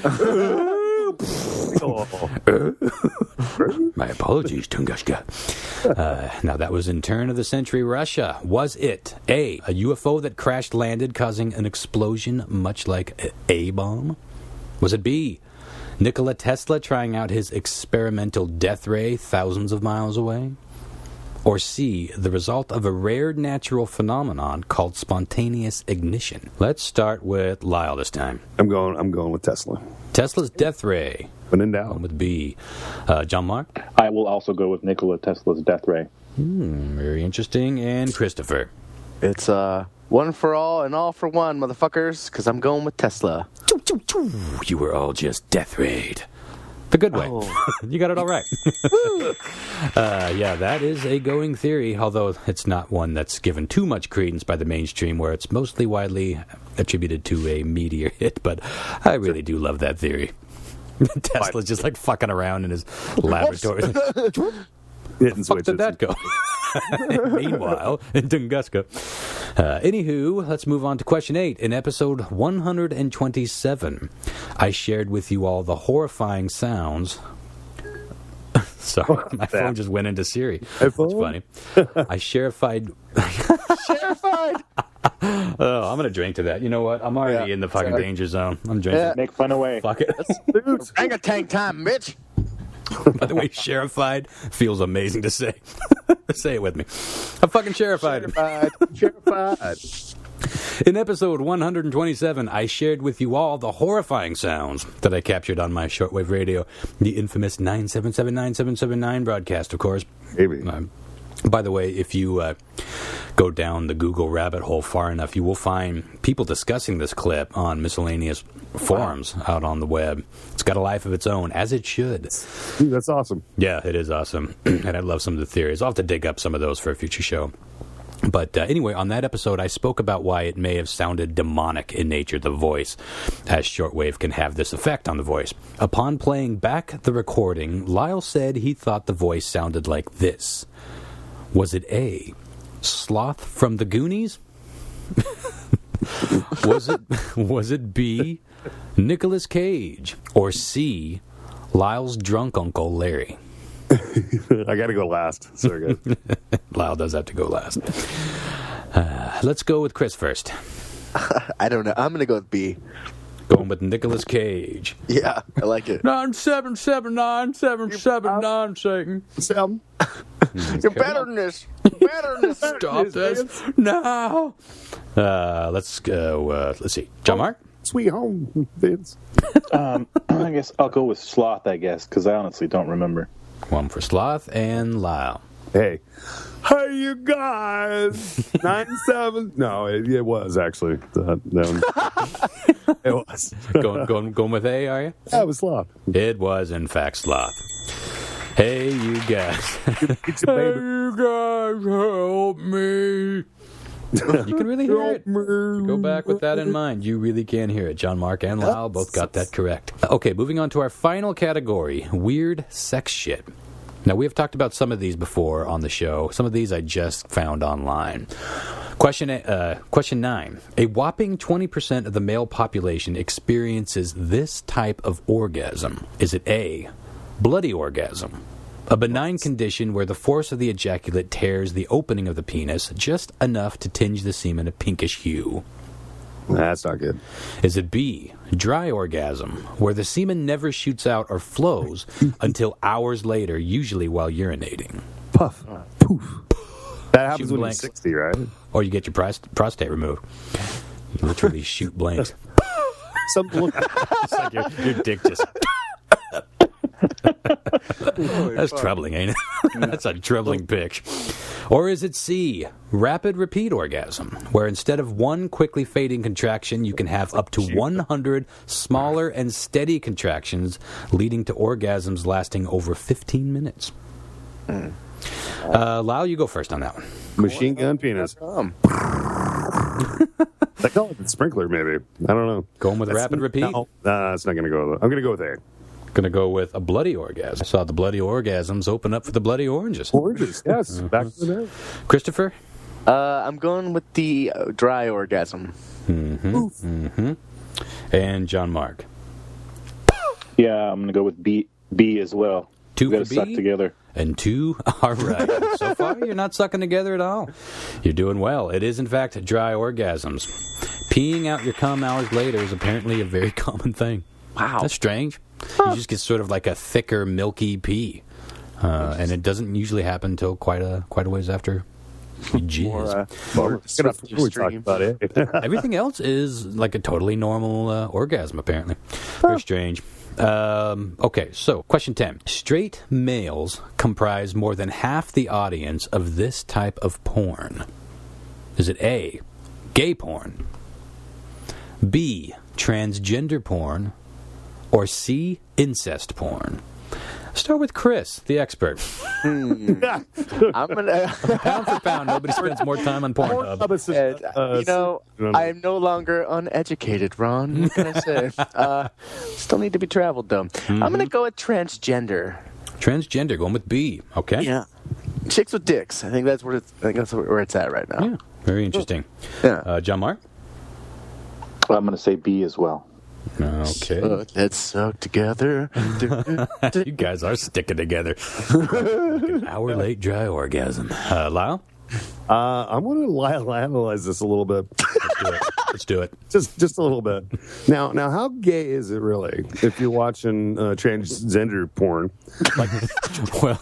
My apologies, Tunguska. Now, that was in turn of the century Russia. Was it A, a UFO that crash landed causing an explosion much like a bomb? Was it B, Nikola Tesla trying out his experimental death ray thousands of miles away? Or C, the result of a rare natural phenomenon called spontaneous ignition? Let's start with Lyle this time. I'm going with Tesla. Tesla's death ray. When in doubt. With B. John Mark? I will also go with Nikola Tesla's death ray. Very interesting. And Christopher? It's one for all and all for one, motherfuckers, because I'm going with Tesla. You were all just death rayed. The good way. Oh. You got it all right. Yeah, that is a going theory, although it's not one that's given too much credence by the mainstream, where it's mostly widely attributed to a meteor hit, but I really do love that theory. Tesla's just like fucking around in his laboratory. Where the fuck did that go? Meanwhile, in Tunguska. Anywho, let's move on to question 8. In episode 127, I shared with you all the horrifying sounds. Sorry, my phone just went into Siri. That's funny. I sharified. Oh, I'm going to drink to that. You know what? I'm already in the fucking danger zone. I'm drinking. Yeah. Make fun away. Fuck it. Orangutan time, bitch. By the way, sherified feels amazing to say. Say it with me. I'm fucking sherified. Sherified. In episode 127, I shared with you all the horrifying sounds that I captured on my shortwave radio. The infamous 9779779 broadcast, of course. Maybe. By the way, if you go down the Google rabbit hole far enough, you will find people discussing this clip on miscellaneous forums out on the web. It's got a life of its own, as it should. Dude, that's awesome. Yeah, it is awesome. And I love some of the theories. I'll have to dig up some of those for a future show. But anyway, on that episode, I spoke about why it may have sounded demonic in nature, the voice, as shortwave can have this effect on the voice. Upon playing back the recording, Lyle said he thought the voice sounded like this. Was it A, Sloth from the Goonies? Was it B, Nicolas Cage? Or C, Lyle's drunk Uncle Larry? I got to go last. Sorry, guys. Lyle does have to go last. Let's go with Chris first. I don't know. I'm going to go with B. Going with Nicolas Cage. Yeah, I like it. 9779779, Satan. Sam. You're better than this. Better than this. Stop this. No. Let's go. Let's see. John Mark? Sweet home, Vince. I guess I'll go with Sloth, because I honestly don't remember. One for Sloth and Lyle. Hey, you guys. 97. No, it was actually. It was. Going with A, are you? Yeah, it was Sloth. It was, in fact, Sloth. Hey, you guys. Hey, you guys, help me. You can really hear it. Go back with that in mind. You really can hear it. John Mark and Lyle both got that correct. Okay, moving on to our final category, weird sex shit. Now, we have talked about some of these before on the show. Some of these I just found online. Question 9. A whopping 20% of the male population experiences this type of orgasm. Is it A, bloody orgasm? A benign condition where the force of the ejaculate tears the opening of the penis just enough to tinge the semen a pinkish hue. That's not good. Is it B, dry orgasm, where the semen never shoots out or flows until hours later, usually while urinating? Puff. Poof. That happens when you're 60, right? Or you get your prostate removed. You literally shoot blanks. It's like your dick just... That's troubling, ain't it? That's a dribbling pitch. Or is it C, rapid repeat orgasm, where instead of one quickly fading contraction, you can have up to 100 smaller and steady contractions, leading to orgasms lasting over 15 minutes? Lyle, you go first on that one. Machine gun penis. They call it the sprinkler, maybe. I don't know. Going with rapid repeat? No, it's not going to go. I'm going to go with A. Going to go with a bloody orgasm. I saw the bloody orgasms open up for the bloody oranges. Oranges, yes. Back to the day. Christopher? I'm going with the dry orgasm. And John Mark? Yeah, I'm going to go with B as well. Two We for gotta suck B together. and two. All right. So far, you're not sucking together at all. You're doing well. It is, in fact, dry orgasms. Peeing out your cum hours later is apparently a very common thing. Wow. That's strange. You just get sort of like a thicker, milky pee. And it doesn't usually happen until quite a ways after you jizz. More We talked about it. Everything else is like a totally normal orgasm, apparently. Very strange. Okay, so question 10. Straight males comprise more than half the audience of this type of porn. Is it A, gay porn, B, transgender porn, or C, incest porn? Start with Chris, the expert. I'm gonna Pound for pound, nobody spends more time on Pornhub. I am no longer uneducated, Ron. What can I say? Still need to be traveled, though. I'm gonna go with transgender. Transgender, going with B. Okay. Yeah, chicks with dicks. I think that's where it's at right now. Yeah, very interesting. Yeah. John Mark? I'm going to say B as well. Okay. Let's suck together. You guys are sticking together. An hour late dry orgasm. Lyle? I'm going to analyze this a little bit. Let's do it. Just a little bit. Now, how gay is it really if you're watching transgender porn? Well,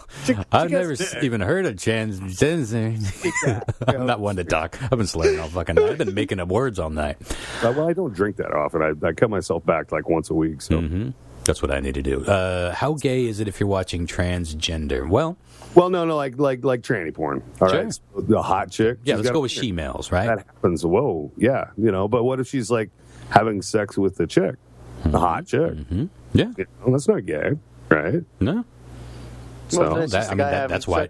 I've never even heard of transgender. I'm not one to talk. I've been slaying all fucking night. I've been making up words all night. Well, I don't drink that often. I cut myself back like once a week. So that's what I need to do. How gay is it if you're watching transgender? Well, no, like tranny porn. All right, Sure. the hot chick. Yeah, she's let's got go a with beard. she-males, right? That happens. Whoa, yeah, But what if she's like having sex with the chick, the hot chick? Yeah. That's not gay, right? No. So that's why.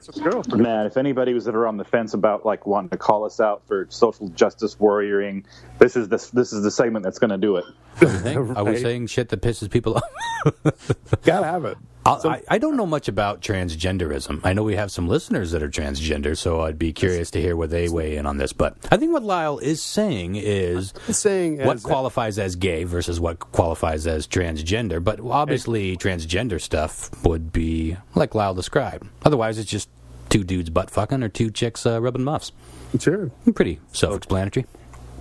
Man, if anybody was ever on the fence about like wanting to call us out for social justice warrioring, this is the segment that's going to do it. Are we saying shit that pisses people off? Gotta have it. I don't know much about transgenderism. I know we have some listeners that are transgender, so I'd be curious to hear where they weigh in on this. But I think what Lyle is saying is what qualifies as gay versus what qualifies as transgender. But obviously, transgender stuff would be like Lyle described. Otherwise, it's just two dudes butt fucking or two chicks rubbing muffs. Sure. Pretty self-explanatory.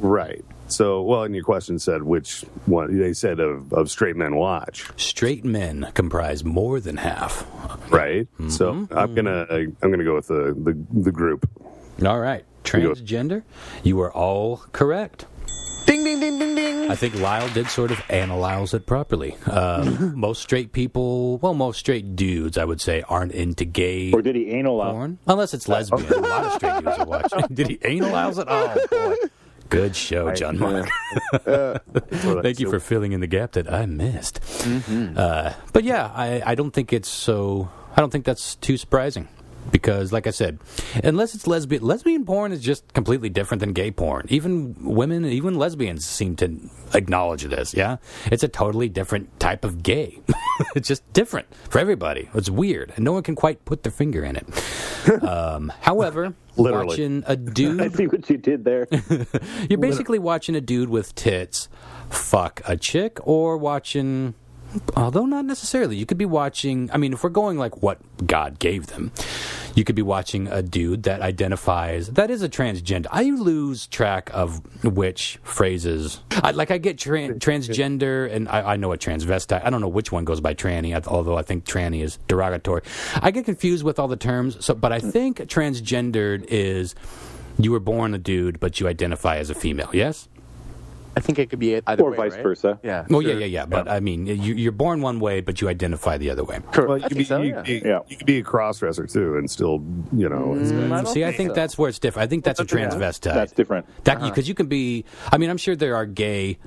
Right. So, and your question said which one? They said of straight men watch. Straight men comprise more than half. Right. So I'm gonna go with the group. All right. Transgender. You are all correct. Ding, ding, ding, ding, ding. I think Lyle did sort of analyze it properly. Most straight people, most straight dudes, I would say, aren't into gay Or did he analyze? porn. Unless it's lesbian. A lot of straight dudes are watching. Did he analyze it? Oh, boy. Good show, John Mark. Thank you for filling in the gap that I missed. But yeah, I don't think it's so. I don't think that's too surprising. Because, like I said, unless it's lesbian porn is just completely different than gay porn. Even women, even lesbians seem to acknowledge this, yeah? It's a totally different type of gay. It's just different for everybody. It's weird, and no one can quite put their finger in it. However, watching a dude... I see what you did there. You're basically watching a dude with tits fuck a chick, or watching... Although not necessarily. You could be watching... I mean, if we're going like what God gave them, you could be watching a dude that identifies... That is a transgender. I lose track of which phrases... I get transgender, and I know a transvestite. I don't know which one goes by tranny, although I think tranny is derogatory. I get confused with all the terms, but I think transgendered is you were born a dude, but you identify as a female, yes? I think it could be either or way, vice right? versa. Yeah. Well, yeah. But I mean, you're born one way, but you identify the other way. Well, I think so, yeah. you could be a cross-dresser too, and still, you know. I think that's where it's different. I think that's a transvestite. That's different. Because you can be. I mean, I'm sure there are gay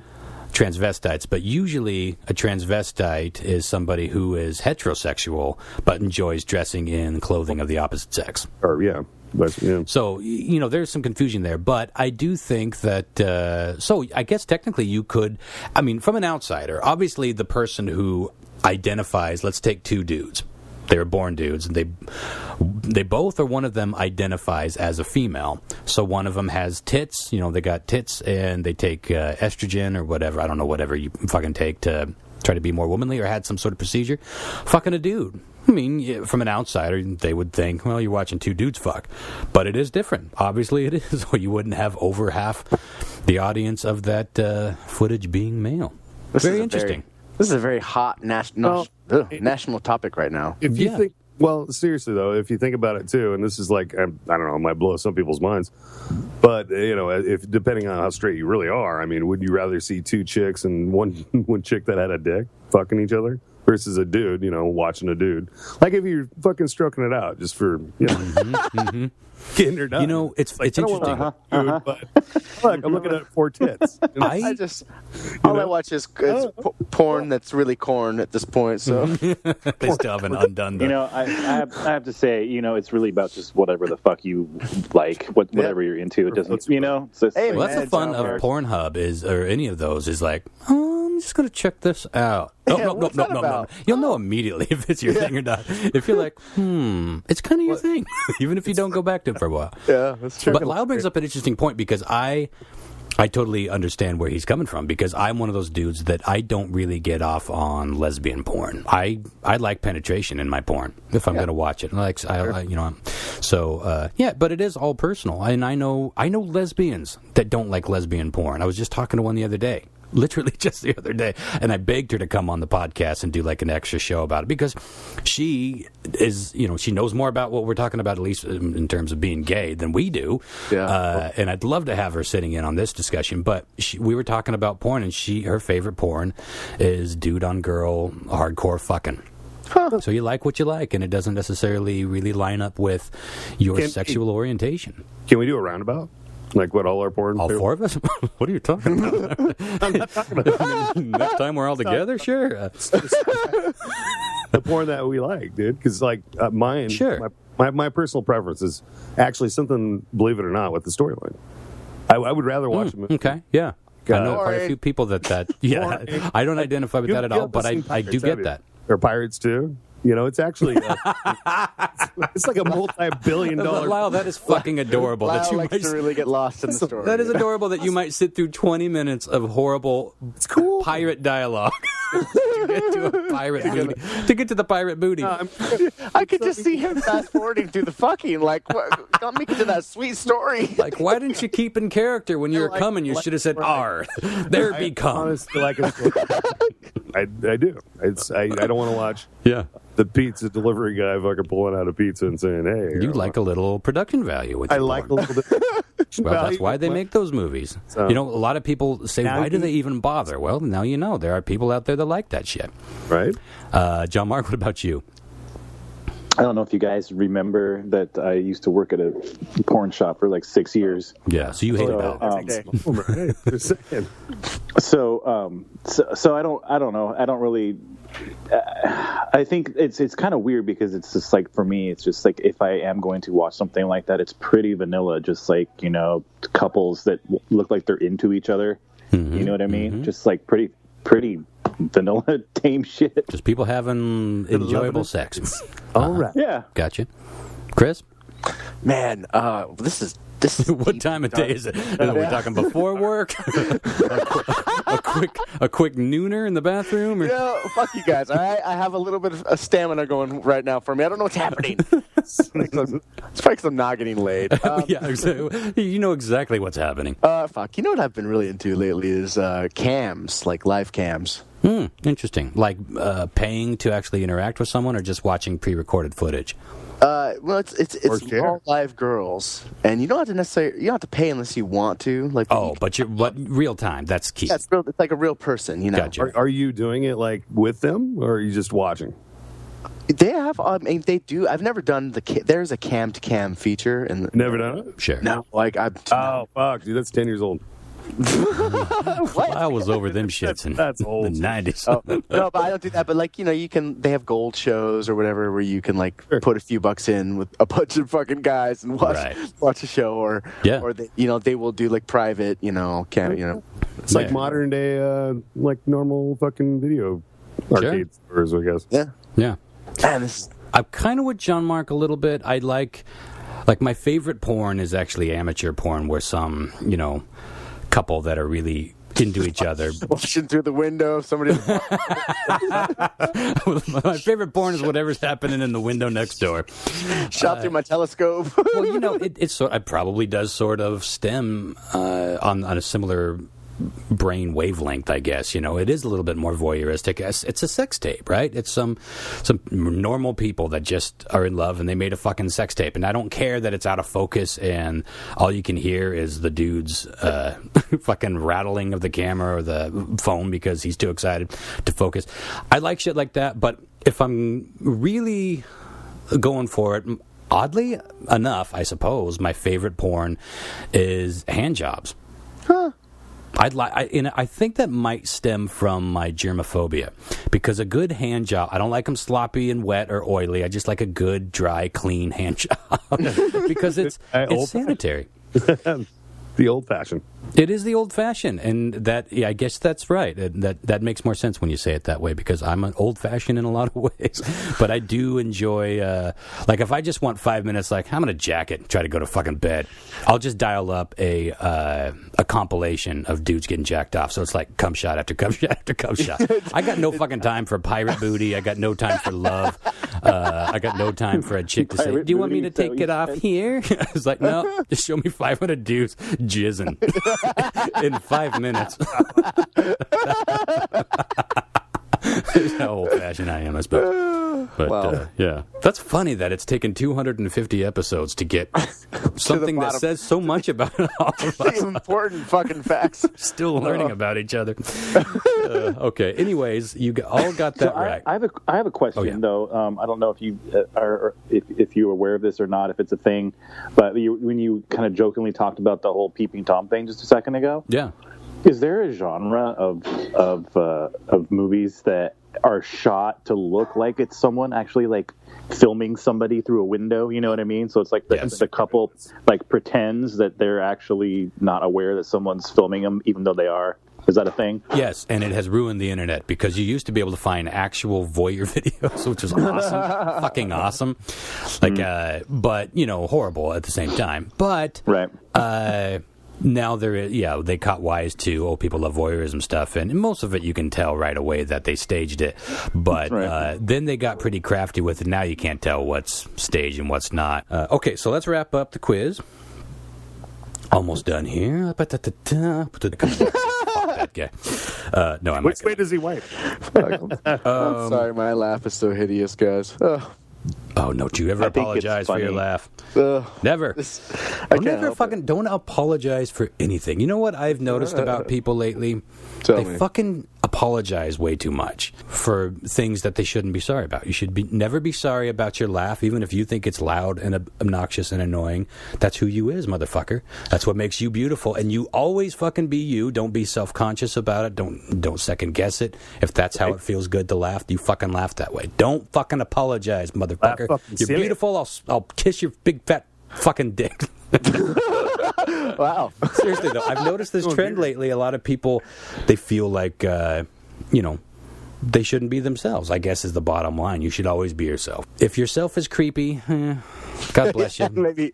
transvestites, but usually a transvestite is somebody who is heterosexual but enjoys dressing in clothing of the opposite sex. Or yeah. But, yeah. So, you know, there's some confusion there. But I do think that, so I guess technically you could, I mean, from an outsider, obviously the person who identifies, let's take two dudes. They were born dudes, and they both or one of them identifies as a female. So one of them has tits, you know, they got tits, and they take estrogen or whatever, I don't know, whatever you fucking take to try to be more womanly or had some sort of procedure. Fucking a dude. I mean, from an outsider, they would think, well, you're watching two dudes fuck. But it is different. Obviously it is. Or you wouldn't have over half the audience of that footage being male. Very interesting. This is a very hot national topic right now. If you think, well, seriously though, if you think about it too, and this is like, I don't know, it might blow some people's minds, but you know, if depending on how straight you really are, I mean, would you rather see two chicks and one chick that had a dick fucking each other versus a dude, you know, watching a dude? Like if you're fucking stroking it out just for, you know, getting her done. You know, it's like, interesting. But look, I'm looking at four tits. All I watch is porn that's really corn at this point. So they still haven't undone that. You know, I have to say, you know, it's really about just whatever the fuck you like, whatever you're into. It doesn't, you know. It's just, Hey, well, that's the fun of Pornhub or any of those is like, I'm just gonna check this out. No. You'll know immediately if it's your thing or not. If you're like, it's kind of your thing, even if you don't go back to it for a while. Yeah, that's true. But Lyle brings up an interesting point because I totally understand where he's coming from because I'm one of those dudes that I don't really get off on lesbian porn. I like penetration in my porn if I'm going to watch it. But it is all personal. And I know lesbians that don't like lesbian porn. I was just talking to one the other day. Literally just the other day, and I begged her to come on the podcast and do like an extra show about it because she is, you know, she knows more about what we're talking about, at least in terms of being gay, than we do. Yeah. And I'd love to have her sitting in on this discussion. But we were talking about porn, and her favorite porn is dude on girl hardcore fucking. Huh. So you like what you like, and it doesn't necessarily really line up with your sexual orientation. Can we do a roundabout? Like what all our porn? All four of us? What are you talking about? I'm not talking about next time we're all together, sure. The porn that we like, dude. Because like mine, sure. My personal preference is actually something, believe it or not, with the storyline. I would rather watch a movie. Okay, yeah. I know quite a few people that yeah. I don't identify with that at all, but I do get that. Or pirates too. You know, it's actually it's like a multi-billion-dollar. Lyle, that is fucking adorable. Lyle that you likes to really get lost in the story. That is adorable that you might sit through 20 minutes of horrible pirate dialogue to get to a pirate booty. To get to the pirate booty. I could just see him fast-forwarding through the fucking, like, don't make it to that sweet story. Like, why didn't you keep in character when you were coming? You should have said, R. There be come. Honestly, like I do. I don't want to watch. Yeah. The pizza delivery guy fucking pulling out a pizza and saying, "Hey." You like a little production value with your like porn. a little bit. Well, that's why they make those movies. So, you know, a lot of people say, why do they even bother? Well, now you know. There are people out there that like that shit. Right. John Mark, what about you? I don't know if you guys remember that I used to work at a porn shop for like 6 years. Yeah, so you hated that. So I don't know. I don't really. I think it's kind of weird because it's just like for me, it's just like if I am going to watch something like that, it's pretty vanilla. Just like, you know, couples that look like they're into each other. Mm-hmm, you know what I mean? Mm-hmm. Just like pretty vanilla, tame shit. Just people having enjoyable sex. All right. Yeah. Gotcha. Chris? Man, this is what time of day is it? Are we talking before work? a quick nooner in the bathroom? Or? Fuck you guys. All right, I have a little bit of stamina going right now for me. I don't know what's happening. It's probably because I'm not getting laid. Yeah, exactly. You know exactly what's happening. Fuck. You know what I've been really into lately is cams, like live cams. Interesting. Like paying to actually interact with someone, or just watching pre-recorded footage. Well, it's all live girls, and you don't have to pay unless you want to. Like, but real time. That's key. Yeah, it's like a real person, you know. Gotcha. Are you doing it like with them, or are you just watching? They have. They do. I've never done there's a cam to cam feature, and Never done it. Sure. no, like Oh fuck, dude, that's 10 years old. I was over them shits in That's old. the 90s. No, but I don't do that. But like, you know, they have gold shows or whatever where you can like put a few bucks in with a bunch of fucking guys and watch a show, or they will do like private, cam, It's like modern day, like normal fucking video arcade stores, I guess. Yeah. Man, I'm kind of with John Mark a little bit. I like my favorite porn is actually amateur porn, where some, couple that are really into each other. Watching through the window of somebody. My favorite porn is whatever's happening in the window next door. Shot through my telescope. Well, it probably does sort of stem on a similar brain wavelength, I guess. It is a little bit more voyeuristic. It's a sex tape, right? It's some normal people that just are in love and they made a fucking sex tape, and I don't care that it's out of focus and all you can hear is the dude's fucking rattling of the camera or the phone because he's too excited to focus. I like shit like that, but if I'm really going for it, oddly enough, I suppose my favorite porn is hand jobs. Huh. I think that might stem from my germophobia, because a good hand job, I don't like them sloppy and wet or oily. I just like a good, dry, clean hand job because it's sanitary. The old-fashioned. It is the old-fashioned, and I guess that's right. That makes more sense when you say it that way, because I'm an old-fashioned in a lot of ways. But I do enjoy, like if I just want 5 minutes, like I'm going to jack it and try to go to fucking bed, I'll just dial up a compilation of dudes getting jacked off. So it's like cum shot after cum shot after cum shot. I got no fucking time for pirate booty. I got no time for love. I got no time for a chick to say, do you want me to take it off here? I was like, no, just show me 500 dudes jizzing in 5 minutes. That's how old-fashioned I am, I suppose. But, wow. Yeah. That's funny that it's taken 250 episodes to get something that says so much about all of us. Important fucking facts. Still learning about each other. Okay. Anyways, you all got that right. I have a question, though. I don't know if you are if you're aware of this or not, if it's a thing, but when you kind of jokingly talked about the whole peeping Tom thing just a second ago. Yeah. Is there a genre of movies that are shot to look like it's someone actually like filming somebody through a window? You know what I mean? So it's like the couple like pretends that they're actually not aware that someone's filming them, even though they are. Is that a thing? Yes, and it has ruined the internet, because you used to be able to find actual voyeur videos, which is awesome, fucking awesome. Like, but horrible at the same time. But right. Now they caught wise to people love voyeurism stuff, and most of it you can tell right away that they staged it. But then they got pretty crafty with it. Now you can't tell what's staged and what's not. Okay, so let's wrap up the quiz. Almost done here. That guy. No, I'm Which way does he wipe? I'm sorry, my laugh is so hideous, guys. Oh, don't you ever apologize for your laugh. Never. Don't apologize for anything. You know what I've noticed about people lately? They fucking apologize way too much for things that they shouldn't be sorry about. You should never be sorry about your laugh, even if you think it's loud and obnoxious and annoying. That's who you is, motherfucker. That's what makes you beautiful. And you always fucking be you. Don't be self-conscious about it. Don't second guess it. If that's how it feels good to laugh, you fucking laugh that way. Don't fucking apologize, motherfucker. You're beautiful. I'll kiss your big fat fucking dick. Wow. Seriously though, I've noticed this trend lately. A lot of people, they feel like they shouldn't be themselves, I guess, is the bottom line. You should always be yourself. If yourself is creepy, God bless you. Maybe.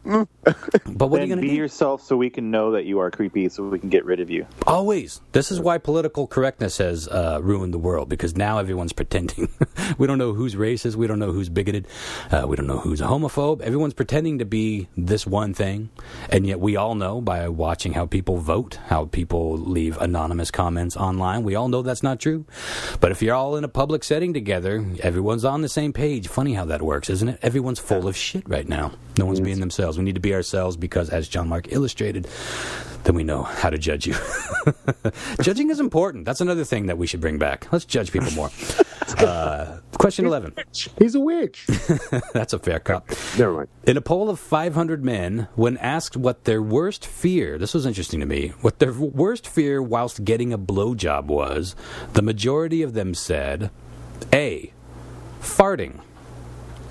But what are you going to be do? yourself so we can know that you are creepy so we can get rid of you. Always. This is why political correctness has ruined the world, because now everyone's pretending. We don't know who's racist. We don't know who's bigoted. We don't know who's a homophobe. Everyone's pretending to be this one thing, and yet we all know by watching how people vote, how people leave anonymous comments online, we all know that's not true. But if you're all in a public setting together, everyone's on the same page. Funny how that works, isn't it? Everyone's full of shit right now. No one's being themselves. We need to be ourselves because, as John Mark illustrated, then we know how to judge you. Judging is important. That's another thing that we should bring back. Let's judge people more. Question 11. He's a witch. That's a fair cop. Never mind. In a poll of 500 men, when asked what their worst fear, this was interesting to me, what their worst fear whilst getting a blowjob was, the majority of them said, A, farting.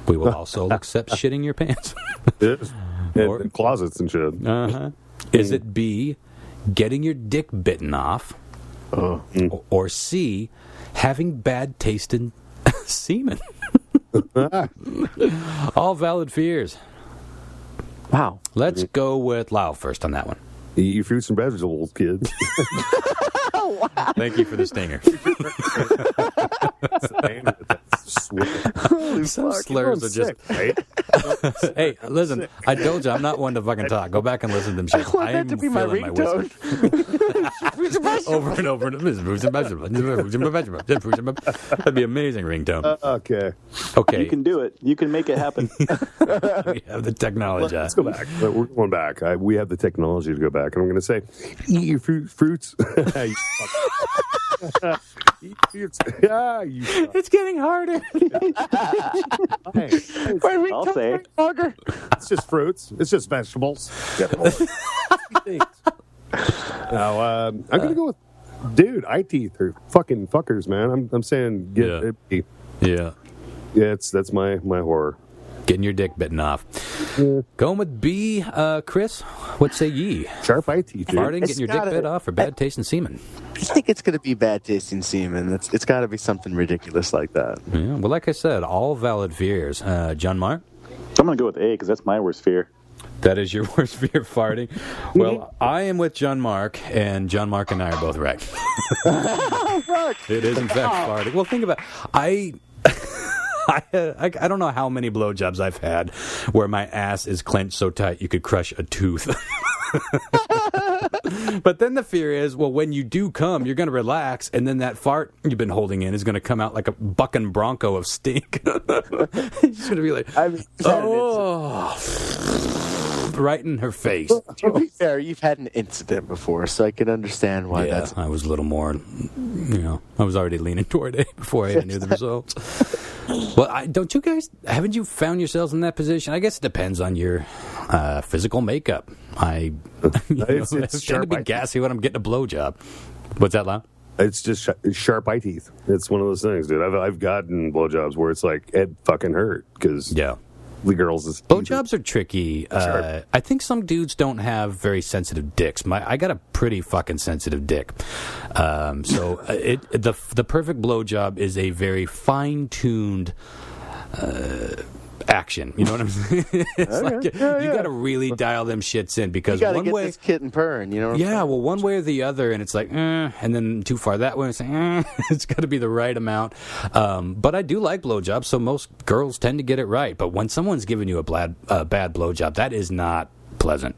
We will also accept shitting your pants. Yes. Or- And closets and shit. Uh-huh. Is it B, getting your dick bitten off? Or C, having bad taste in semen? All valid fears. Wow. Let's go with Lau first on that one. Eat your fruits and vegetables, kid. Thank you for the stinger. Some slurs are just... Hey, listen, I told you, I'm not one to fucking talk. Go back and listen to them shit. I want that to be my ringtone. Over and over. That'd be amazing ringtone. Okay. Okay. You can do it. You can make it happen. We have the technology. Let's go back. We're going back. We have the technology to go back. And I'm going to say, eat your fruits. Eat your fruits. Yeah, you suck. It's getting harder. Hey, I'll say. it's just fruits. It's just vegetables. Now, I'm going to go with, dude, eye teeth are fucking fuckers, man. I'm saying get it. Yeah. Yeah, that's my horror. Getting your dick bitten off. Going with B, Chris, what say ye? Sharp eye teeth, dude. Farting, getting your dick bit off, or bad taste in semen? I think it's going to be bad tasting semen. It's got to be something ridiculous like that. Yeah, well, like I said, all valid fears. John Mark? I'm going to go with A because that's my worst fear. That is your worst fear, farting? Well, I am with John Mark, and John Mark and I are both right. It is, in fact, farting. Well, think about it. I don't know how many blowjobs I've had where my ass is clenched so tight you could crush a tooth. But then the fear is, well, when you do come, you're going to relax, and then that fart you've been holding in is going to come out like a bucking bronco of stink. It's going to be like, right in her face. To be fair, you've had an incident before, so I can understand why that's... I was a little more, I was already leaning toward A before I even knew the results. Well, haven't you found yourselves in that position? I guess it depends on your physical makeup. It's trying to be gassy when I'm getting a blowjob. What's that, Lau? It's just sharp eye teeth. It's one of those things, dude. I've gotten blowjobs where it's like, it fucking hurt because the girls' blowjobs are tricky. I think some dudes don't have very sensitive dicks. I got a pretty fucking sensitive dick. So the perfect blowjob is a very fine-tuned action. You know what I'm saying? It's like you got to really dial them shits in because you gotta one get way this kitten purring. You know? What I'm saying? Well, one way or the other, and it's like, and then too far that way. It's like, it's got to be the right amount. But I do like blowjobs, so most girls tend to get it right. But when someone's giving you a bad blowjob, that is not pleasant.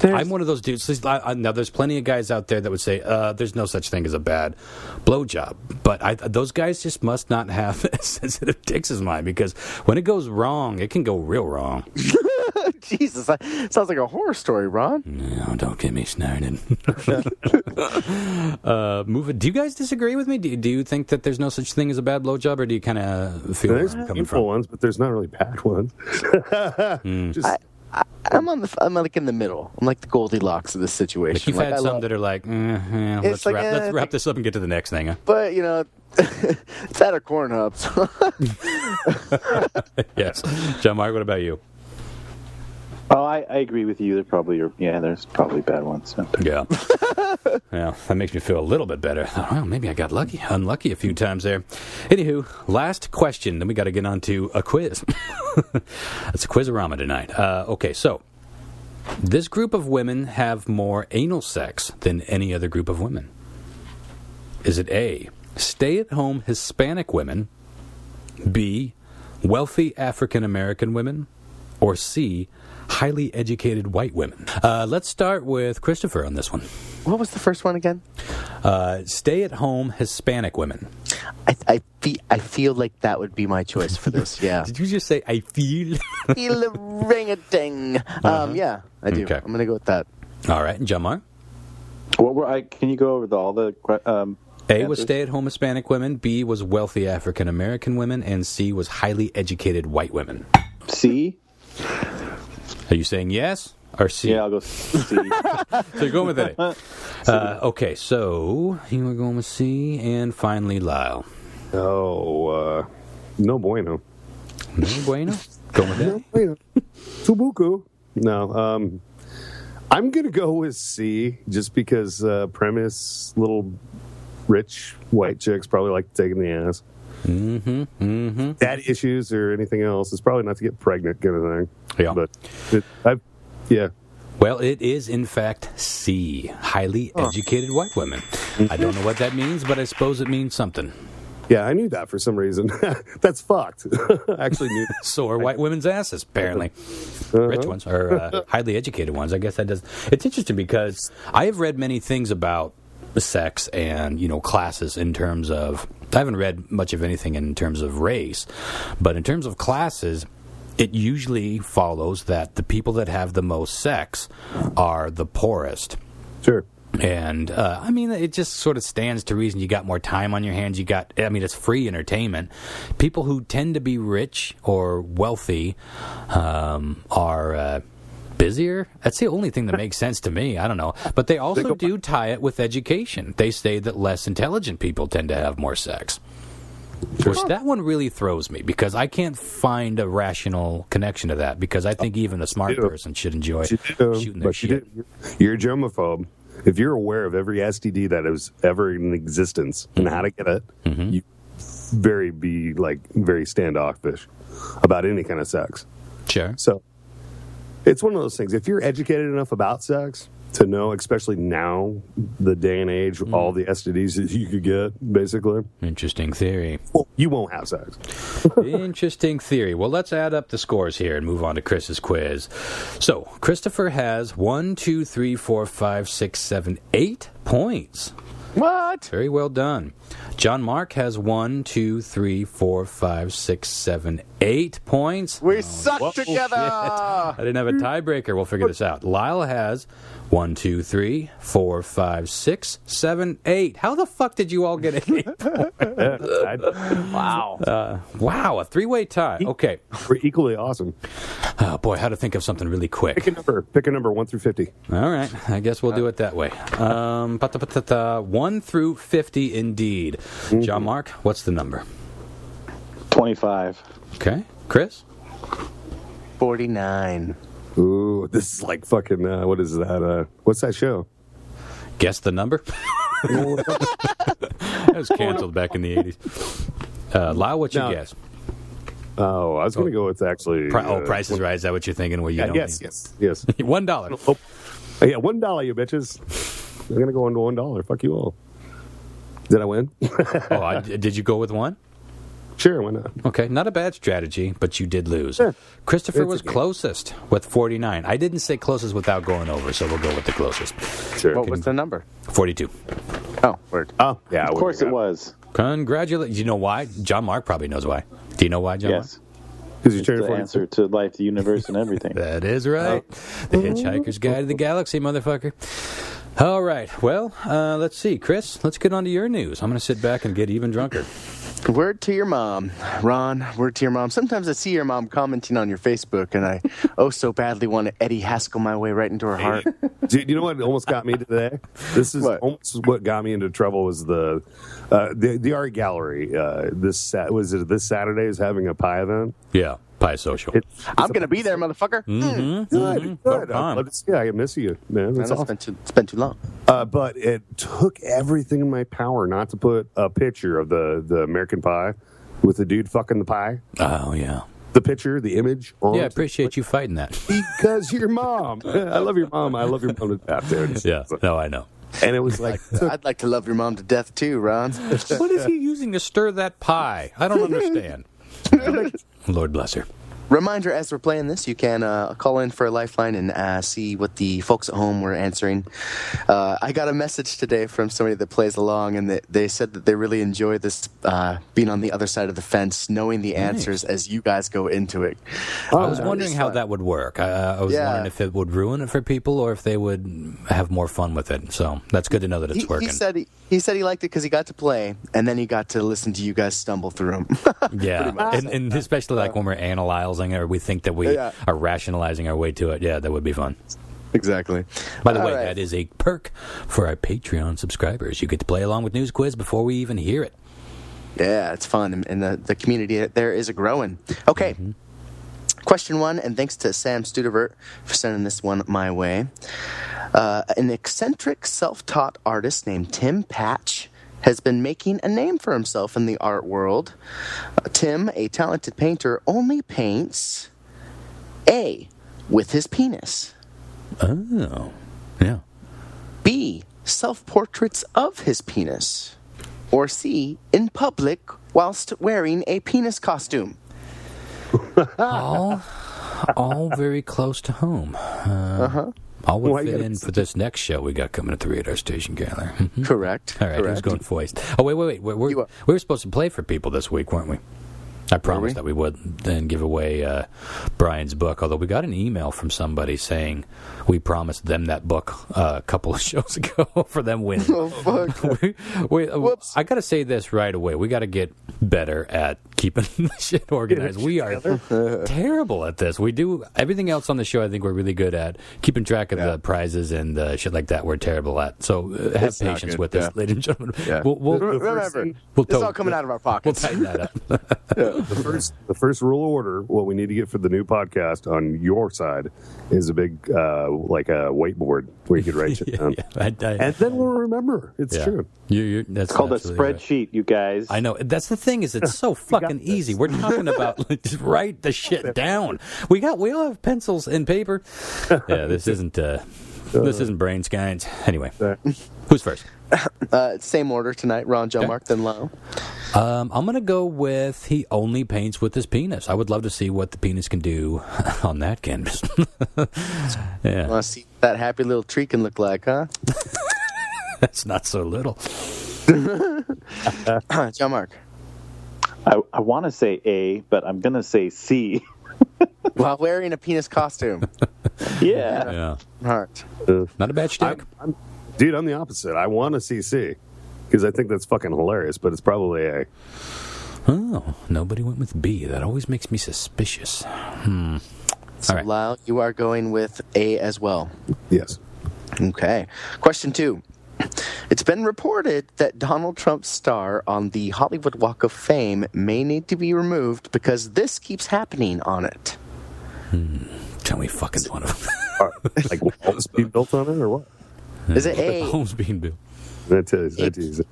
I'm one of those dudes. Now, there's plenty of guys out there that would say there's no such thing as a bad blowjob. But those guys just must not have as sensitive dicks as mine because when it goes wrong, it can go real wrong. Jesus, that sounds like a horror story, Ron. No, don't get me started. Do you guys disagree with me? Do you think that there's no such thing as a bad blowjob, or do you kind of feel there's where I'm coming painful from? ones, but there's not really bad ones. I'm like in the middle. I'm like the Goldilocks of this situation. Like you've had some that are like, let's wrap this up and get to the next thing. Huh? But it's at a corn hub. So. Yes, John Mark, what about you? Oh, I agree with you. There's probably bad ones. Yeah. Well, that makes me feel a little bit better. Well, maybe I got unlucky a few times there. Anywho, last question. Then we got to get on to a quiz. It's a quiz-a-rama tonight. Okay, so this group of women have more anal sex than any other group of women. Is it A, stay-at-home Hispanic women, B, wealthy African-American women, or C, highly educated white women? Let's start with Christopher on this one. What was the first one again? Stay-at-home Hispanic women. I feel like that would be my choice for this. Yeah. Did you just say I feel? Feel a ring-a-ding. Yeah, I do. Okay. I'm gonna go with that. All right, John Mark. What were Can you go over all the A was answers? stay-at-home Hispanic women, B was wealthy African American women, and C was highly educated white women. C? Are you saying yes or C? Yeah, I'll go C. So you're going with A. Okay, so you were going with C, and finally Lyle. Oh, no bueno. No bueno? Going with A? No bueno. Tubuku. No, I'm going to go with C just because premise, little rich white chicks probably like to take in the ass. Dad issues or anything else. It's probably not to get pregnant kind of thing. Yeah. But, yeah. Well, it is, in fact, C. Highly educated white women. I don't know what that means, but I suppose it means something. Yeah, I knew that for some reason. That's fucked. I actually knew that. So are white women's asses, apparently. Rich ones, or highly educated ones. I guess that does. It's interesting because I have read many things about sex and, classes in terms of... I haven't read much of anything in terms of race, but in terms of classes, it usually follows that the people that have the most sex are the poorest. Sure. And, it just sort of stands to reason. You got more time on your hands. It's free entertainment. People who tend to be rich or wealthy are busier. That's the only thing that makes sense to me. I don't know. But they also do tie it with education. They say that less intelligent people tend to have more sex. Which that one really throws me because I can't find a rational connection to that because I think even a smart person should enjoy shooting their shit. You're a germaphobe. If you're aware of every STD that is ever in existence and how to get it, you very standoffish about any kind of sex. Sure. So it's one of those things. If you're educated enough about sex to know, especially now, the day and age, all the STDs that you could get, basically. Interesting theory. Well, you won't have sex. Interesting theory. Well, let's add up the scores here and move on to Chris's quiz. So, Christopher has 1, 2, 3, 4, 5, 6, 7, 8 points. What? Very well done. John Mark has 1, 2, 3, 4, 5, 6, 7, 8 points. We suck together. I didn't have a tiebreaker. We'll figure this out. Lyle has 1, 2, 3, 4, 5, 6, 7, 8. How the fuck did you all get 8 points? Wow. Wow, a three-way tie. Okay. We're equally awesome. Oh, boy, how to think of something really quick. Pick a number 1 through 50. All right. I guess we'll do it that way. 1 through 50 indeed. John Mark, what's the number? 25. Okay. Chris? 49. Ooh, this is like fucking, what is that? What's that show? Guess the number? That was canceled back in the 80s. Lyle, what's your guess? Oh, I was going to go with actually... Price is Right. Is that what you're thinking? Well, you don't yes. $1. Oh, yeah, $1, you bitches. I'm going to go into $1. Fuck you all. Did I win? Did you go with 1? Sure, why not? Okay, not a bad strategy, but you did lose. Sure. Christopher was closest with 49. I didn't say closest without going over, so we'll go with the closest. Sure. What was the number? 42. Oh, word. Oh, yeah. Of course it was. Congratulations. You know why? John Mark probably knows why. Do you know why, John Yes. Because you It's turned the 40. answer to life, the universe, and everything. That is right. The Hitchhiker's Guide to the Galaxy, motherfucker. All right. Well, let's see. Chris, let's get on to your news. I'm going to sit back and get even drunker. Word to your mom. Ron, word to your mom. Sometimes I see your mom commenting on your Facebook, and I so badly want to Eddie Haskell my way right into her heart. Dude, you know what almost got me today? This is almost what got me into trouble was the art gallery. This Saturday is having a pie event. Yeah. Pie social. I'm going to be there, motherfucker. Good. I'd love to see. I miss you, man. That's awesome. It's been too long. But it took everything in my power not to put a picture of the American Pie with the dude fucking the pie. Oh, yeah. The picture, the image. Yeah, I appreciate you fighting that. Because your mom. I love your mom. I love your mom to death, dude. Yeah, no, I know. And it was like... I'd like to love your mom to death, too, Ron. What is he using to stir that pie? I don't understand. Lord bless her. Reminder, as we're playing this, you can call in for a lifeline and see what the folks at home were answering. I got a message today from somebody that plays along, and they said that they really enjoy this being on the other side of the fence, knowing the answers as you guys go into it. I was wondering how that would work. I was wondering if it would ruin it for people or if they would have more fun with it. So that's good to know that it's working. He said he liked it because he got to play, and then he got to listen to you guys stumble through them. Yeah, and especially like when we're analyzing or we think that we are rationalizing our way to it. Yeah, that would be fun. Exactly. By the way, that is a perk for our Patreon subscribers. You get to play along with News Quiz before we even hear it. Yeah, it's fun, and the community there is growing. Okay. Question 1, and thanks to Sam Studevert for sending this one my way. An eccentric self-taught artist named Tim Patch has been making a name for himself in the art world. Tim, a talented painter, only paints A, with his penis. Oh, yeah. B, self-portraits of his penis. Or C, in public whilst wearing a penis costume. All very close to home. All would fit in for this next show we got coming at the radar station, Galler. Correct. All right, who's going first? Oh, wait. We were supposed to play for people this week, weren't we? I promised that we would then give away Brian's book, although we got an email from somebody saying we promised them that book a couple of shows ago for them winning. Oh, fuck. Whoops. I got to say this right away. We got to get better at keeping the shit organized. We are terrible at this. We do everything else on the show I think we're really good at. Keeping track of the prizes and shit like that we're terrible at. So have patience with us, ladies and gentlemen. Yeah. Remember, it's all coming out of our pockets. We'll tighten that up. The first rule of order, what we need to get for the new podcast on your side is a big, like a whiteboard where you could write it down. And then we'll remember. It's true. That's called a spreadsheet, you guys. I know. That's the thing is it's so fucking easy. We're talking about just write the shit down. We all have pencils and paper. Yeah, this isn't brain science. Anyway, who's first? Same order tonight. Ron, Joe, Mark, then Lyle. I'm going to go with he only paints with his penis. I would love to see what the penis can do on that canvas. Yeah. Want to see what that happy little tree can look like, huh? That's not so little. John Mark. I want to say A, but I'm going to say C. While wearing a penis costume. Yeah. Heart. Not a bad shtick. Dude, I'm the opposite. I want to see C because I think that's fucking hilarious, but it's probably A. Oh, nobody went with B. That always makes me suspicious. So, all right. Lyle, you are going with A as well. Yes. Okay. Question 2. It's been reported that Donald Trump's star on the Hollywood Walk of Fame may need to be removed because this keeps happening on it. Tell me fucking one of them. Like walls being built on it or what? Is it A? Homes being built. That is.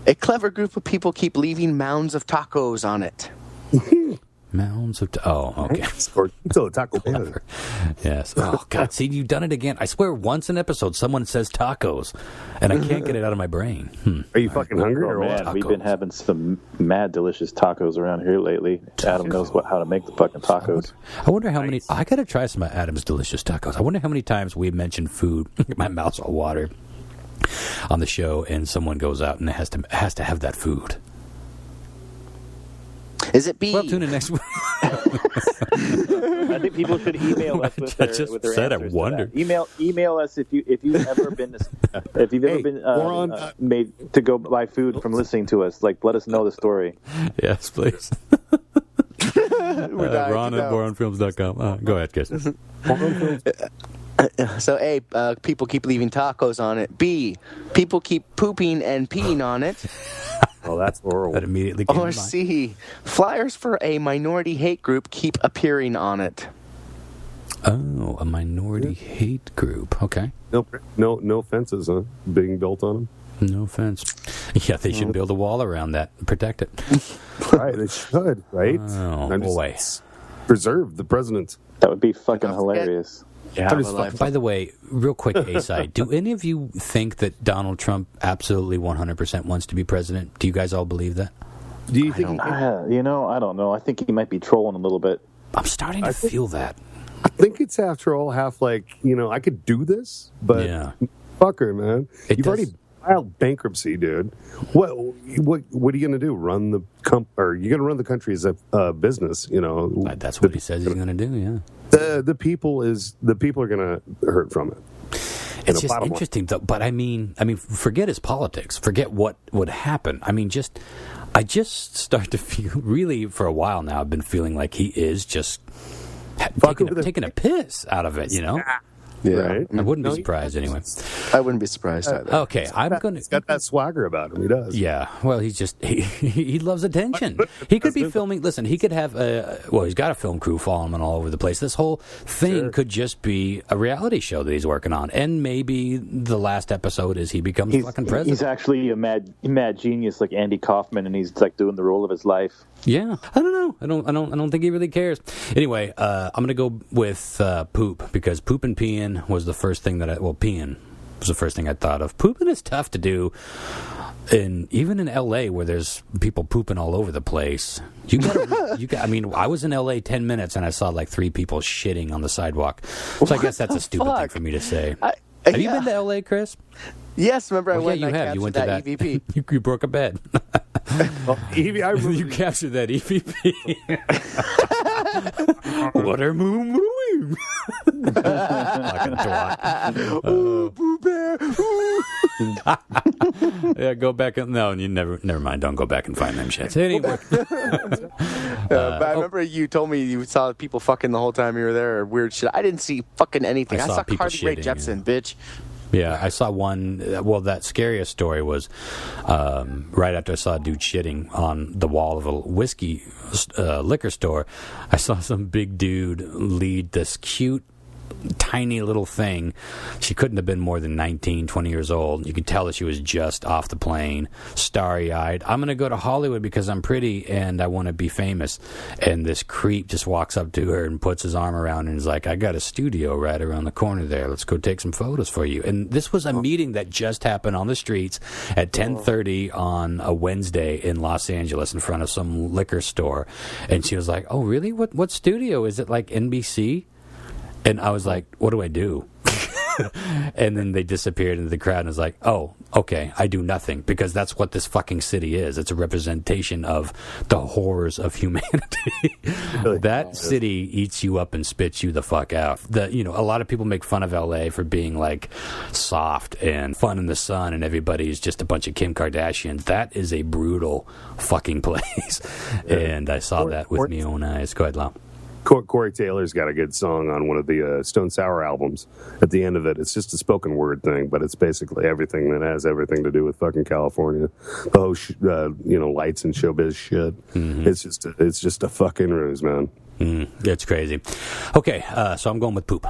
A clever group of people keep leaving mounds of tacos on it. Mounds of... okay. Or Taco Bell. Yes. Oh, God. See, you've done it again. I swear once an episode someone says tacos, and I can't get it out of my brain. Are you fucking hungry or what? Man, we've been having some mad delicious tacos around here lately. Adam knows how to make the fucking tacos. I wonder how many... I got to try some of Adam's delicious tacos. I wonder how many times we mentioned food. My mouth's all water on the show, and someone goes out and has to have that food. Is it B? Well, tune in next week. I think people should email us with their answers to that. Email us if you've ever been made to go buy food from listening to us. Like, let us know the story. Yes, please. Ron at boronfilms.com. Go ahead, guys. So A, people keep leaving tacos on it. B, people keep pooping and peeing on it. Oh, that's horrible. That immediately came to Or mind. C, flyers for a minority hate group keep appearing on it. Oh, a minority hate group. Okay. No fences, huh? Being built on them. No offense. Yeah, they should build a wall around that and protect it. Right, they should, right? Oh, boy. Preserve the president. That would be fucking hilarious. Yeah, By the way, real quick, A-side, do any of you think that Donald Trump absolutely 100% wants to be president? Do you guys all believe that? Do you think? I don't know. I think he might be trolling a little bit. I'm starting to feel that. I think it's after all half like, I could do this, but Yeah. fucker, man. You've does- already filed bankruptcy, dude. What are you going to do? Run the you're going to run the country as a business, That's what he says he's going to do, yeah. The people are going to hurt from it. It's just interesting, though. But I mean, forget his politics. Forget what would happen. I just start to feel, really, for a while now, I've been feeling like he is just taking a piss out of it, Yeah. Right? I wouldn't be surprised anyway. I wouldn't be surprised either. Okay, He's got that swagger about him. He does. Yeah, well, he's just he loves attention. He could be filming. Listen, he could have he's got a film crew following him all over the place. This whole thing could just be a reality show that he's working on, and maybe the last episode is he becomes fucking president. He's actually a mad genius like Andy Kaufman, and he's like doing the role of his life. Yeah, I don't know. I don't think he really cares. Anyway, I'm gonna go with poop, because poop and peeing was the first thing peeing was the first thing I thought of. Pooping is tough to do, even in L.A. where there's people pooping all over the place. I was in L.A. 10 minutes and I saw like 3 people shitting on the sidewalk. So I guess that's a stupid thing for me to say. Have you been to L.A., Chris? Yes, remember I went you and I have. You captured went to that EVP. you broke a bed. You captured that EVP. What are moo Fucking twat. Ooh, Boo Bear. Ooh. Yeah, go back and you never mind. Don't go back and find them shits. Anyway, But I remember you told me you saw people fucking the whole time you were there, or weird shit. I didn't see fucking anything. I saw people Cardi Rae shitting, Jepsen, bitch. yeah, I saw one. Well, that scariest story was right after I saw a dude shitting on the wall of a whiskey liquor store. I saw some big dude lead this cute, tiny little thing. She couldn't have been more than 19, 20 years old. You could tell that she was just off the plane, starry-eyed. I'm going to go to Hollywood because I'm pretty and I want to be famous. And this creep just walks up to her and puts his arm around her and is like, I got a studio right around the corner there. Let's go take some photos for you. And this was a meeting that just happened on the streets at 10:30 on a Wednesday in Los Angeles in front of some liquor store. And she was like, oh, really? What studio? Is it like NBC? And I was like, what do I do? And then they disappeared into the crowd and was like, oh, okay, I do nothing, because that's what this fucking city is. It's a representation of the horrors of humanity. That city eats you up and spits you the fuck out. A lot of people make fun of LA for being like soft and fun in the sun and everybody's just a bunch of Kim Kardashians. That is a brutal fucking place. And I saw that with my own eyes. Go ahead, Lau. Corey Taylor's got a good song on one of the Stone Sour albums. At the end of it, it's just a spoken word thing, but it's basically everything that has everything to do with fucking California. The whole, lights and showbiz shit. Mm-hmm. It's just a fucking ruse, man. It's crazy. Okay, so I'm going with poop.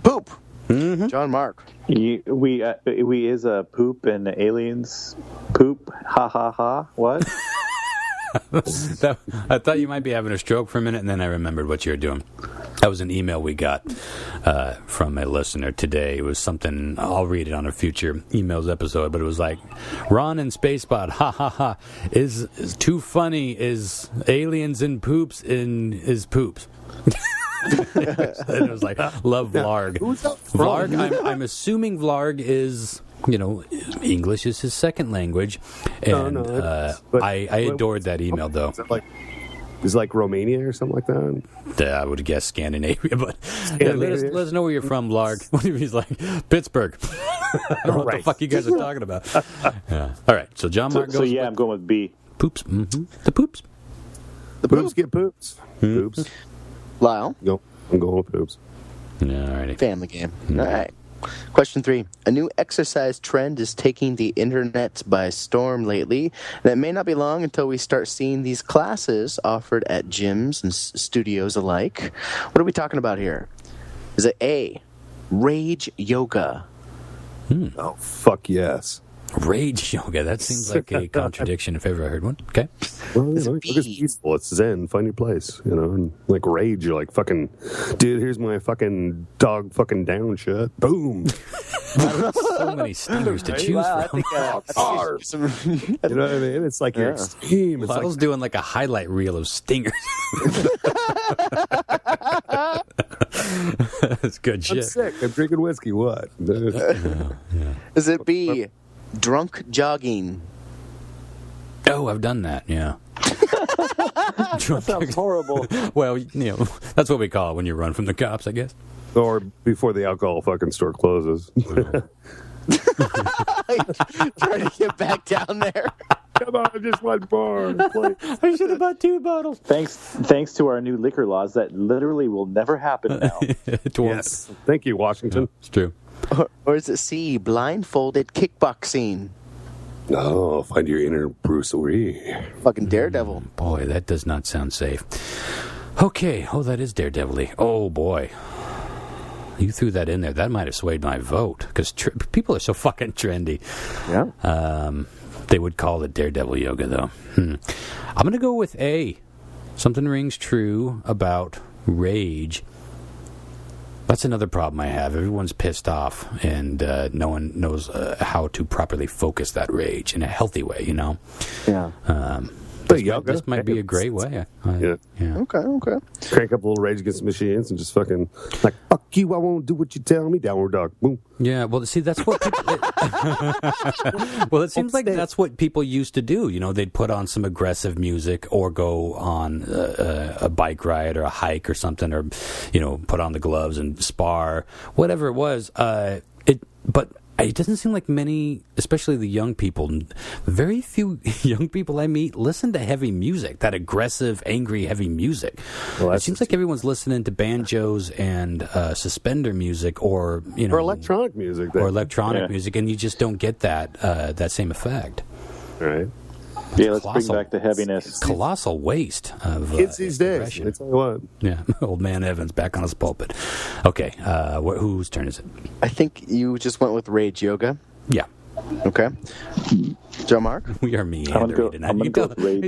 Poop. Mm-hmm. John Mark. We is a poop and aliens poop. Ha ha ha. What? I thought you might be having a stroke for a minute, and then I remembered what you were doing. That was an email we got from a listener today. It was something, I'll read it on a future emails episode, but it was like, Ron and Spacepod, ha ha ha, is too funny, is aliens and poops is poops. And it was like, love Vlarg. Who's that from? Vlarg, I'm assuming Vlarg is... English is his second language, and I adored that email, though. Is it like Romania or something like that? I would guess Scandinavia, but let us know where you're from, Vlarg. He's like, Pittsburgh. I don't know what the fuck you guys are talking about. Yeah. All right, so John Mark goes. So yeah, I'm going with B. Poops. Mm-hmm. The poops. The poops get poops. Poops. Lyle. I'm going with poops. All righty. Family game. All right. Question 3. A new exercise trend is taking the internet by storm lately, and it may not be long until we start seeing these classes offered at gyms and studios alike. What are we talking about here? Is it A, rage yoga? Oh, fuck yes. Rage yoga. That seems like a contradiction if ever I heard one. Okay. Well, it's peaceful. It's zen. Find your place. And like rage, you're like, fucking, dude, here's my fucking dog fucking down shit. Boom. So many stingers to choose from. You know what I mean? It's like you're extreme. It's Lyle's doing like a highlight reel of stingers. That's good shit. I'm sick. I'm drinking whiskey. What? Is it B, drunk jogging? Oh, I've done that, yeah. That sounds horrible. Well, that's what we call it when you run from the cops, I guess. Or before the alcohol fucking store closes. Trying to get back down there. Come on, just one more. I should have bought 2 bottles. Thanks to our new liquor laws, that literally will never happen now. Yes. Thank you, Washington. Yeah, it's true. Or is it C, blindfolded kickboxing? Oh, find your inner Bruce Lee. Fucking Daredevil. Boy, that does not sound safe. Okay. Oh, that is Daredevil-y. Oh, boy. You threw that in there. That might have swayed my vote, because people are so fucking trendy. Yeah. They would call it Daredevil yoga, though. I'm going to go with A. Something rings true about rage. That's another problem I have. Everyone's pissed off, and no one knows how to properly focus that rage in a healthy way, Yeah. This might be a great way. Yeah. Okay. Crank up a little Rage Against the Machines and just fucking, like, fuck you, I won't do what you tell me, downward dog, boom. Yeah, well, see, that's what people... Well, it seems like that's what people used to do. They'd put on some aggressive music or go on a bike ride or a hike or something, or, put on the gloves and spar, whatever it was. But it doesn't seem like many, especially the young people, very few young people I meet listen to heavy music, that aggressive, angry, heavy music. Well, it seems like everyone's listening to banjos and suspender music, or or electronic music, music, and you just don't get that same effect. Right. Yeah, let's bring back the heaviness. Colossal waste of kids these days. I tell you what. Yeah, old man Evans back on his pulpit. Okay, whose turn is it? I think you just went with rage yoga. Yeah. Okay. Joe Mark? We are meandering tonight. You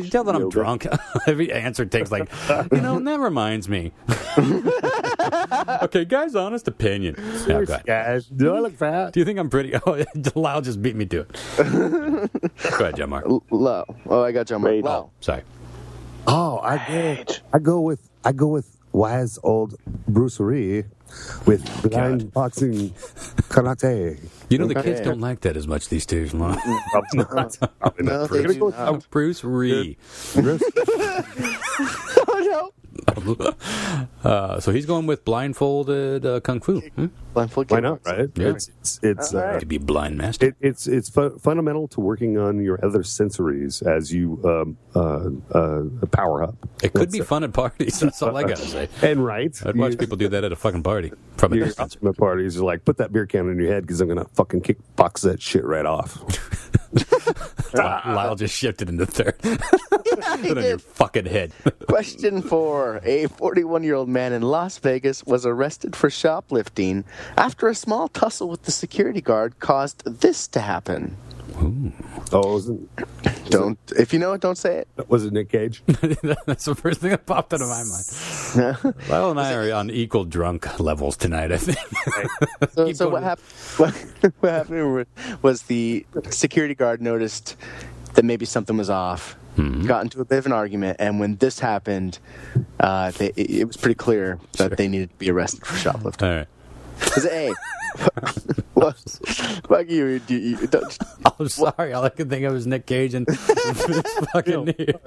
tell that I'm drunk. Every answer takes like, and that reminds me. Okay, guys, honest opinion. Yeah, go ahead. Guys, do I look fat? Do you think I'm pretty? Oh, Lyle just beat me to it. Go ahead, Joe Mark. Low. Oh, I got Joe Mark. Low. Oh, sorry. Oh, I go with wise old Bruce Lee with blind boxing karate. The kids don't like that as much these days, Lon. Probably not. Bruce Lee. Oh, no. So he's going with blindfolded kung fu. Blindfolded. Why not? Right? Yeah. It's to be blind master. It's fundamental to working on your other sensories as you power up. It could be fun at parties. That's all I gotta say. And right, I'd watch people do that at a fucking party from a distance. At parties, you're like, put that beer can in your head because I'm gonna fucking kickbox that shit right off. Lyle just shifted into third. Put on your fucking head. Question 4. A 41-year-old man in Las Vegas was arrested for shoplifting after a small tussle with the security guard caused this to happen. Ooh. Oh, if you know it, don't say it. Was it Nick Cage? That's the first thing that popped into my mind. Lyle and I are on equal drunk levels tonight, I think. So what happened? What happened was the security guard noticed that maybe something was off. Mm-hmm. Got into a bit of an argument, and when this happened, it was pretty clear that they needed to be arrested for shoplifting. All right. Was it A? I'm sorry. All I could think of was Nick Cage and fucking Neil.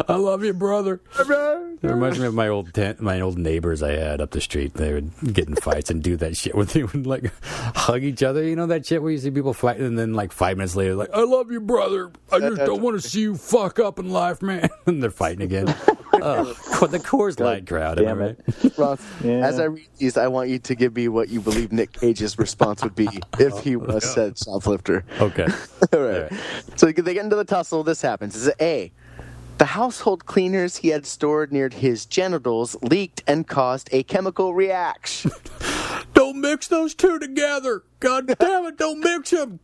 I love you, brother. It reminds me of my old neighbors I had up the street. They would get in fights and do that shit where they would like hug each other. You know that shit where you see people fighting and then like 5 minutes later, like, I love you, brother. I just don't want to see you fuck up in life, man. And they're fighting again. The Coors Light crowd, am I right? Ross, as I read these, I want you to give me what you believe Nick Cage's response would be if he was said shoplifter. Okay. All right. So they get into the tussle. This happens. Is it A? The household cleaners he had stored near his genitals leaked and caused a chemical reaction. Don't mix those two together. God damn it, don't mix them.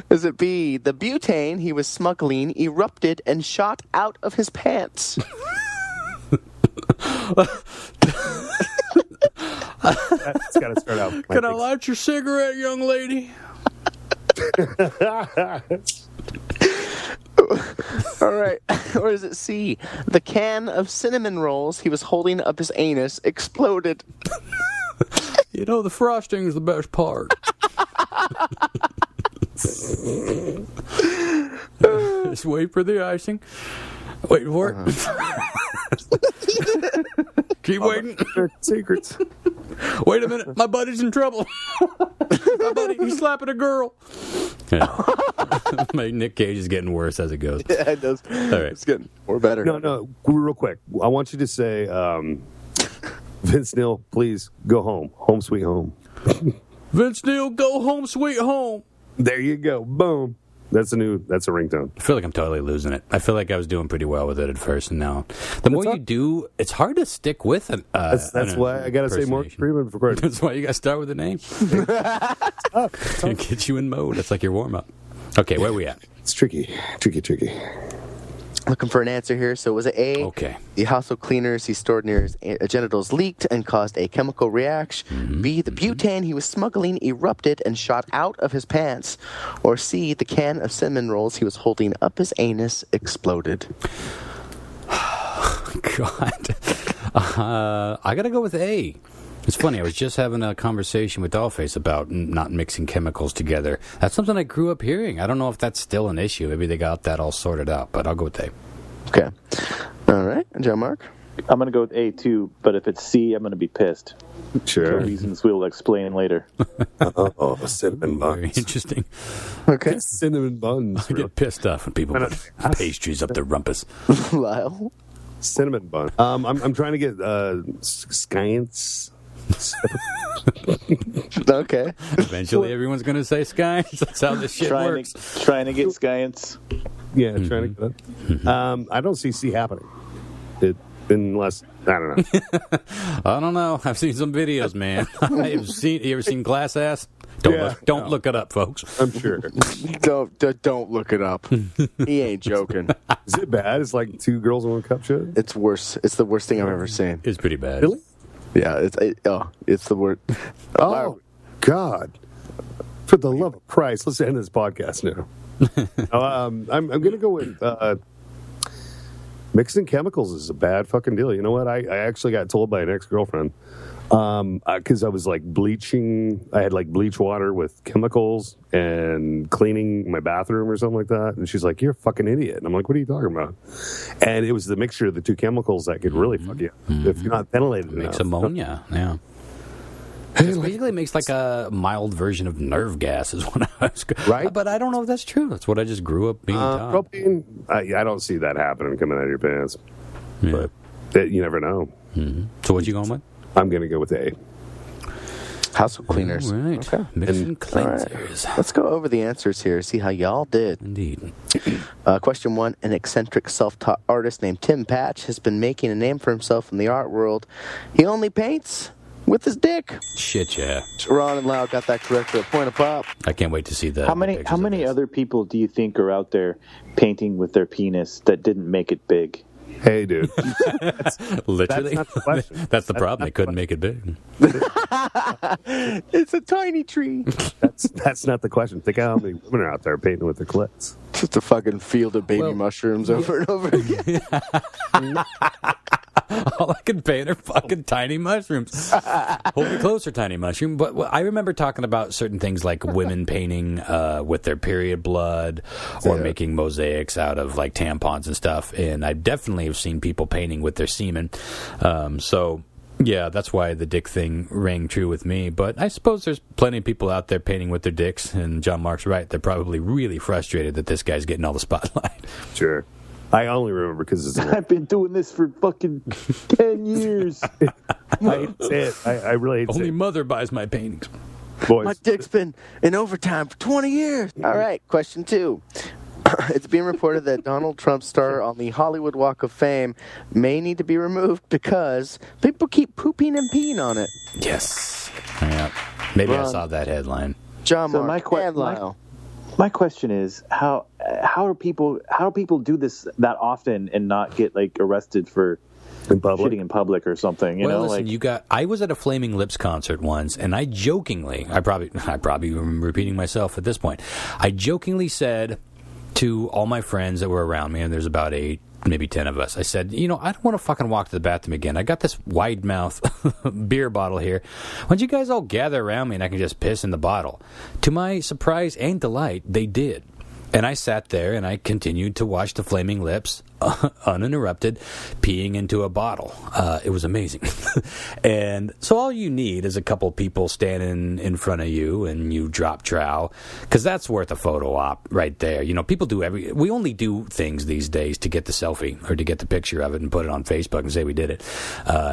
Is it B? The butane he was smuggling erupted and shot out of his pants. That's got to start out. Can I light your cigarette, young lady? All right. Or is it C? The can of cinnamon rolls he was holding up his anus exploded. You know, the frosting is the best part. Just wait for the icing. Wait for it. Keep waiting. Secrets. Wait a minute. My buddy's in trouble. My buddy, he's slapping a girl. Yeah. My Nick Cage is getting worse as it goes. Yeah, it does. All right. It's getting more better. No, real quick. I want you to say, Vince Neil, please go home. Home sweet home. Vince Neil, go home, sweet home. There you go. Boom. That's a ringtone. I feel like I'm totally losing it. I feel like I was doing pretty well with it at first, and now the more you do, it's hard to stick with it. That's why I got to say Morgan Freeman for credit. That's why you got to start with the name. It gets you in mode. It's like your warm up. Okay, where are we at? It's tricky. Looking for an answer here. So was it A? Okay. The household cleaners he stored near his genitals leaked and caused a chemical reaction. B. The butane he was smuggling erupted and shot out of his pants. Or C. The can of cinnamon rolls he was holding up his anus exploded. God. I got to go with A. It's funny, I was just having a conversation with Dollface about not mixing chemicals together. That's something I grew up hearing. I don't know if that's still an issue. Maybe they got that all sorted out, but I'll go with A. Okay. All right. John Mark? I'm going to go with A too, but if it's C, I'm going to be pissed. Sure. For reasons we'll explain later. Cinnamon buns. Very interesting. Okay. Cinnamon buns. I get pissed off when people put pastries up their rumpus. Lyle? Cinnamon bun. I'm trying to get science. Okay. Eventually, everyone's going to say Sky. That's how this shit works. Trying to get science. Yeah, trying to get it. I don't see C happening. Unless, I don't know. I don't know. I've seen some videos, man. You ever seen Glass Ass? Don't look it up, folks. I'm sure. Don't look it up. He ain't joking. Is it bad? It's like two girls in one cup shit? It's worse. It's the worst thing I've ever seen. It's pretty bad. Really? Yeah, it's the word. Oh, God. For the love of Christ, let's end this podcast now. I'm going to go with mixing chemicals is a bad fucking deal. You know what? I actually got told by an ex-girlfriend because I was like bleaching. I had like bleach water with chemicals and cleaning my bathroom or something like that. And she's like, "You're a fucking idiot." And I'm like, "What are you talking about?" And it was the mixture of the two chemicals that could really fuck you if you're not ventilated enough. Makes ammonia, yeah. It basically makes like a mild version of nerve gas is what I was... Right? But I don't know if that's true. That's what I just grew up being taught. Propane, I don't see that happening coming out of your pants. Yeah. But you never know. So what you going with? I'm going to go with A. Household cleaners. All right. Okay. Mixing cleansers. Right. Let's go over the answers here, see how y'all did. Indeed. Question 1. An eccentric self-taught artist named Tim Patch has been making a name for himself in the art world. He only paints with his dick. Shit, yeah. Ron and Lau got that correct for a point of pop. I can't wait to see that. How many other people do you think are out there painting with their penis that didn't make it big? Hey, dude. Literally. That's not the question. That's the problem. They couldn't make it big. It's a tiny tree. That's not the question. Think how many women are out there painting with their clits. Just a fucking field of baby mushrooms over and over again. All I can paint are fucking tiny mushrooms. Hold me closer, tiny mushroom. But I remember talking about certain things like women painting with their period blood or making mosaics out of like tampons and stuff. And I definitely have seen people painting with their semen. So, yeah, that's why the dick thing rang true with me. But I suppose there's plenty of people out there painting with their dicks. And John Mark's right. They're probably really frustrated that this guy's getting all the spotlight. Sure. I only remember because it's. I've been doing this for fucking 10 years. I hate to say it. I really hate to say Only it. mother buys my paintings. Boys. My dick's been in overtime for 20 years. All right, question 2. It's being reported that Donald Trump's star on the Hollywood Walk of Fame may need to be removed because people keep pooping and peeing on it. Yes. Yeah. Maybe I Ron. saw that headline. John So Mark and Lyle. My question is how do people do this that often and not get like arrested for In public? shitting in public or something? You Well, know, listen, like I was at a Flaming Lips concert once, and I jokingly, I probably am repeating myself at this point. I jokingly said to all my friends that were around me, and there's about 8, maybe 10 of us, I said, I don't want to fucking walk to the bathroom again. I got this wide mouth beer bottle here. Why don't you guys all gather around me and I can just piss in the bottle? To my surprise and delight, they did. And I sat there and I continued to watch the Flaming Lips, uninterrupted, peeing into a bottle. It was amazing. And so all you need is a couple people standing in front of you and you drop trow, because that's worth a photo op right there. People do we only do things these days to get the selfie or to get the picture of it and put it on Facebook and say we did it.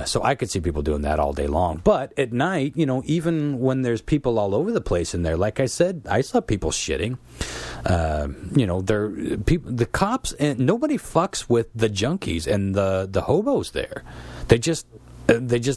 So I could see people doing that all day long. But at night, even when there's people all over the place in there, like I said, I saw people shitting. The cops, and nobody fucks with the junkies and the hobos there. They just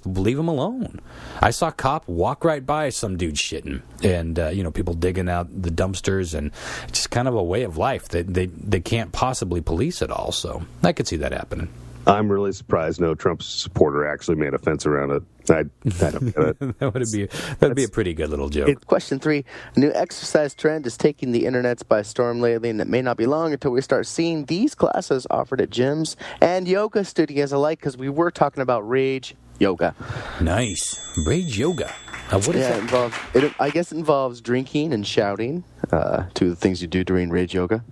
leave them alone. I saw a cop walk right by some dude shitting, and people digging out the dumpsters, and it's just kind of a way of life that they can't possibly police it all. So I could see that happening. I'm really surprised no Trump supporter actually made a fence around it. I don't get it. That'd be a pretty good little joke. Question 3. A new exercise trend is taking the internets by storm lately, and it may not be long until we start seeing these classes offered at gyms and yoga studios alike, because we were talking about rage yoga. Nice. Rage yoga. Now, what is that? I guess it involves drinking and shouting, two of the things you do during rage yoga.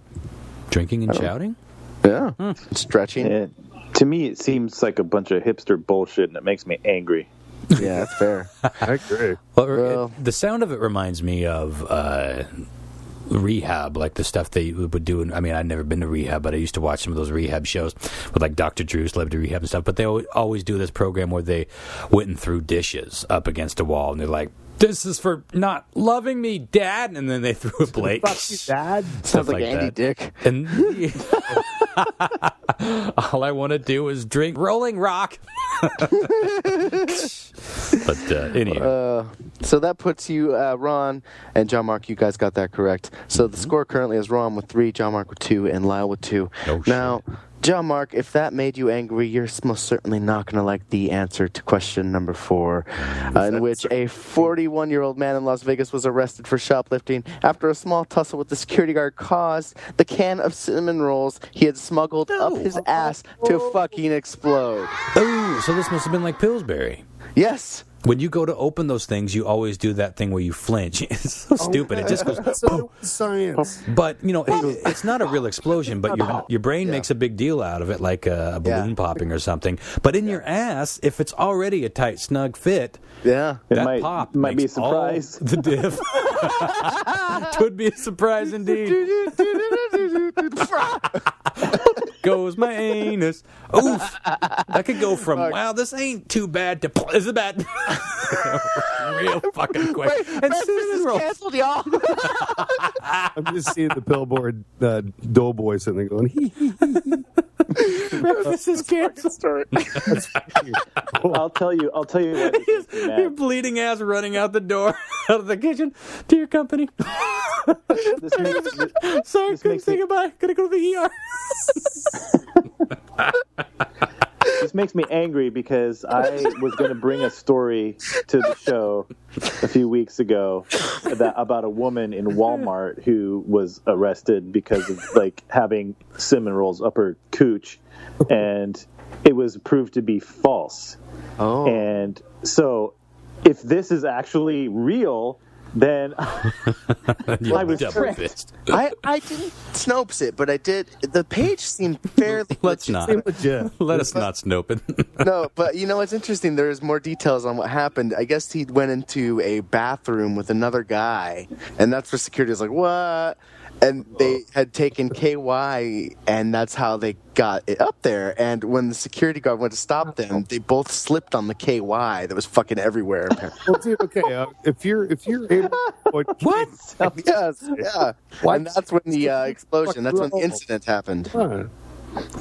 Drinking and shouting? Yeah. Stretching. to me, it seems like a bunch of hipster bullshit, and it makes me angry. Yeah, that's fair. I agree. Well, the sound of it reminds me of rehab, like the stuff they would do. I've never been to rehab, but I used to watch some of those rehab shows with like Dr. Drew, Celebrity Rehab and stuff. But they always do this program where they went and threw dishes up against a wall, and they're like, "This is for not loving me, Dad," and then they threw a plate. Fuck you, Dad. Sounds like Andy that. Dick. And all I want to do is drink Rolling Rock. But anyway. So that puts you, Ron and John Mark, you guys got that correct. So the score currently is Ron with 3, John Mark with 2, and Lyle with 2. Oh, now, John Mark, if that made you angry, you're most certainly not going to like the answer to question number 4, in which a 41-year-old man in Las Vegas was arrested for shoplifting after a small tussle with the security guard caused the can of cinnamon rolls he had smuggled up his ass to fucking explode. Oh, so this must have been like Pillsbury. Yes. When you go to open those things, you always do that thing where you flinch. It's so stupid. It just goes, So science. but, it's not a real explosion, but your brain makes a big deal out of it, like a balloon popping or something. But in your ass, if it's already a tight, snug fit, Yeah. that pop might be a makes all surprise. the diff. It would be a surprise indeed. Goes my anus. Oof. I could go from, wow, this ain't too bad to, is it bad? Real fucking quick. And cinnamon rolls. Canceled, y'all. I'm just seeing the billboard doughboy sitting there going, hee hee hee. Breakfast is canceled. I'll tell you what this makes me Your mad. bleeding ass running out the door, out of the kitchen to your company. This makes, Sorry, This couldn't makes say me- goodbye. Gotta go to the ER. this makes me angry because I was going to bring a story to the show a few weeks ago about a woman in Walmart who was arrested because of having cinnamon rolls up her cooch, and it was proved to be false. Oh. And so, if this is actually real, then You're I was double tricked. pissed. I didn't Snopes it, but I did. The page seemed fairly Let's legit. not. Legit. Let us not snope it. No, but it's interesting. There's more details on what happened. I guess he went into a bathroom with another guy, and that's where security was like, what? and they had taken KY, and that's how they got it up there. And when the security guard went to stop them, they both slipped on the KY that was fucking everywhere. Apparently. Well, dude, okay. If you're able, what? Yes, yeah. What? And that's when the explosion. That's when the incident happened. Huh.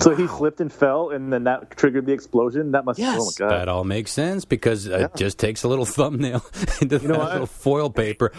So he slipped and fell, and then that triggered the explosion. That must. Yes. Oh my god. That all makes sense because it just takes a little thumbnail into that little foil paper.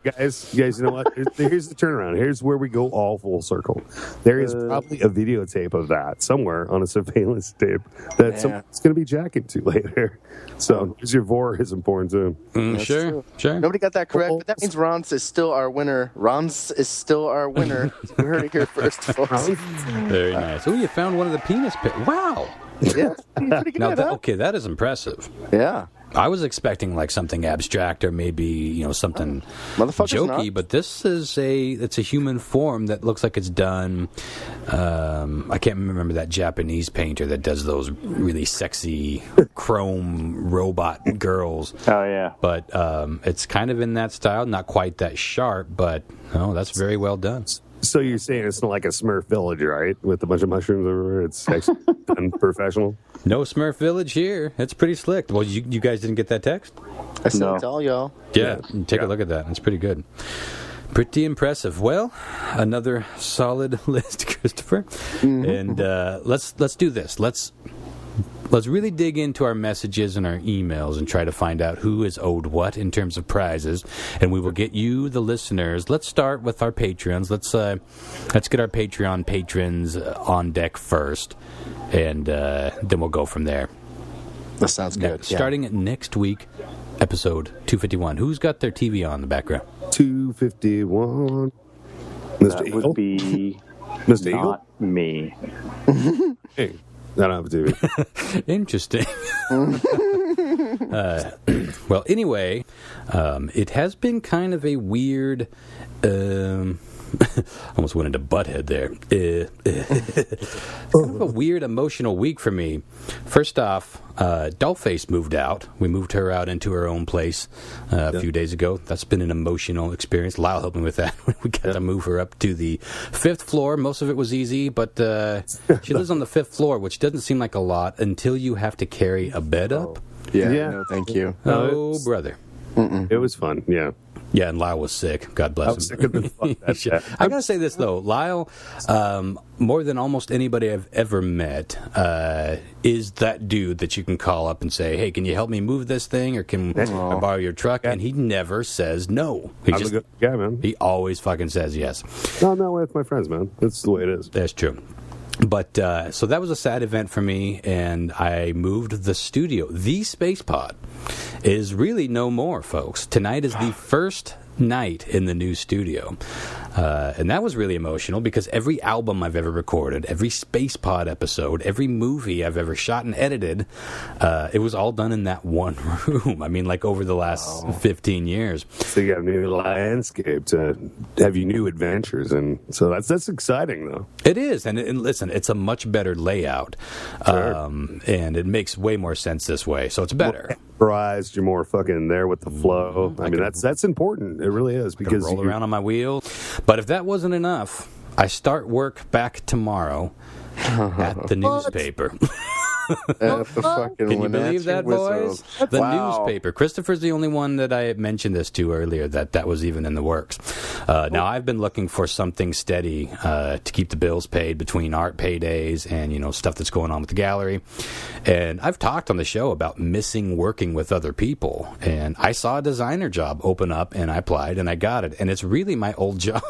Guys, you know what? Here's the turnaround. Here's where we go all full circle. There is probably a videotape of that somewhere on a surveillance tape that someone's going to be jacking to later. So your vor is important too. Sure. Nobody got that correct, but that means Ron's is still our winner. Ron's is still our winner. We heard it here first, folks. Very nice. Oh, you found one of the penis pits. Wow. Yeah, pretty good. Now, that is impressive. Yeah. I was expecting like something abstract or maybe something jokey, but this is it's a human form that looks like it's done. I can't remember that Japanese painter that does those really sexy chrome robot girls. Oh yeah, but it's kind of in that style, not quite that sharp, but that's very well done. So you're saying it's not like a Smurf village, right? With a bunch of mushrooms everywhere. It's actually done professional. No Smurf village here. It's pretty slick. Well, you guys didn't get that text? I sent it to all y'all. Yeah, take a look at that. It's pretty good. Pretty impressive. Well, another solid list, Christopher. Mm-hmm. And let's do this. Let's really dig into our messages and our emails and try to find out who is owed what in terms of prizes, and we will get you, the listeners. Let's start with our Patreons. Let's get our Patreon patrons on deck first, and then we'll go from there. That sounds good. Starting next week, episode 251. Who's got their TV on in the background? 251. Mr. Eagle? Would be Mr. not me. Hey. I don't have a TV. Interesting. Well, anyway, it has been kind of a weird... almost went into butthead there. Kind of a weird emotional week for me. First off, Dollface moved out. We moved her out into her own place a few days ago. That's been an emotional experience. Lyle helped me with that. We got to move her up to the 5th floor. Most of it was easy, but she lives on the 5th floor, which doesn't seem like a lot until you have to carry a bed up. Yeah. No, thank you. Oh, brother. It was fun, yeah. Yeah, and Lyle was sick. God bless him. I gotta say this though, Lyle, more than almost anybody I've ever met, is that dude that you can call up and say, "Hey, can you help me move this thing, or can I borrow your truck?" And he never says no. I'm a good guy, man. He always fucking says yes. No, I'm that way with my friends, man. That's the way it is. That's true. But so that was a sad event for me, and I moved the studio. The Spacepod is really no more, folks. Tonight is the first night in the new studio. And that was really emotional because every album I've ever recorded, every Spacepod episode, every movie I've ever shot and edited, it was all done in that one room. I mean, like over the last 15 years. So you have a new landscape to have you new adventures. And so that's exciting, though. It is. And listen, it's a much better layout. Sure. And it makes way more sense this way. So it's better. You're more fucking there with the flow. I mean, that's important. It really is, because roll around on my wheel. But if that wasn't enough, I start work back tomorrow at the newspaper. Can you believe that, boys? The newspaper. Christopher's the only one that I mentioned this to earlier, that was even in the works. Now, I've been looking for something steady to keep the bills paid between art paydays and, stuff that's going on with the gallery. And I've talked on the show about missing working with other people. And I saw a designer job open up, and I applied, and I got it. And it's really my old job.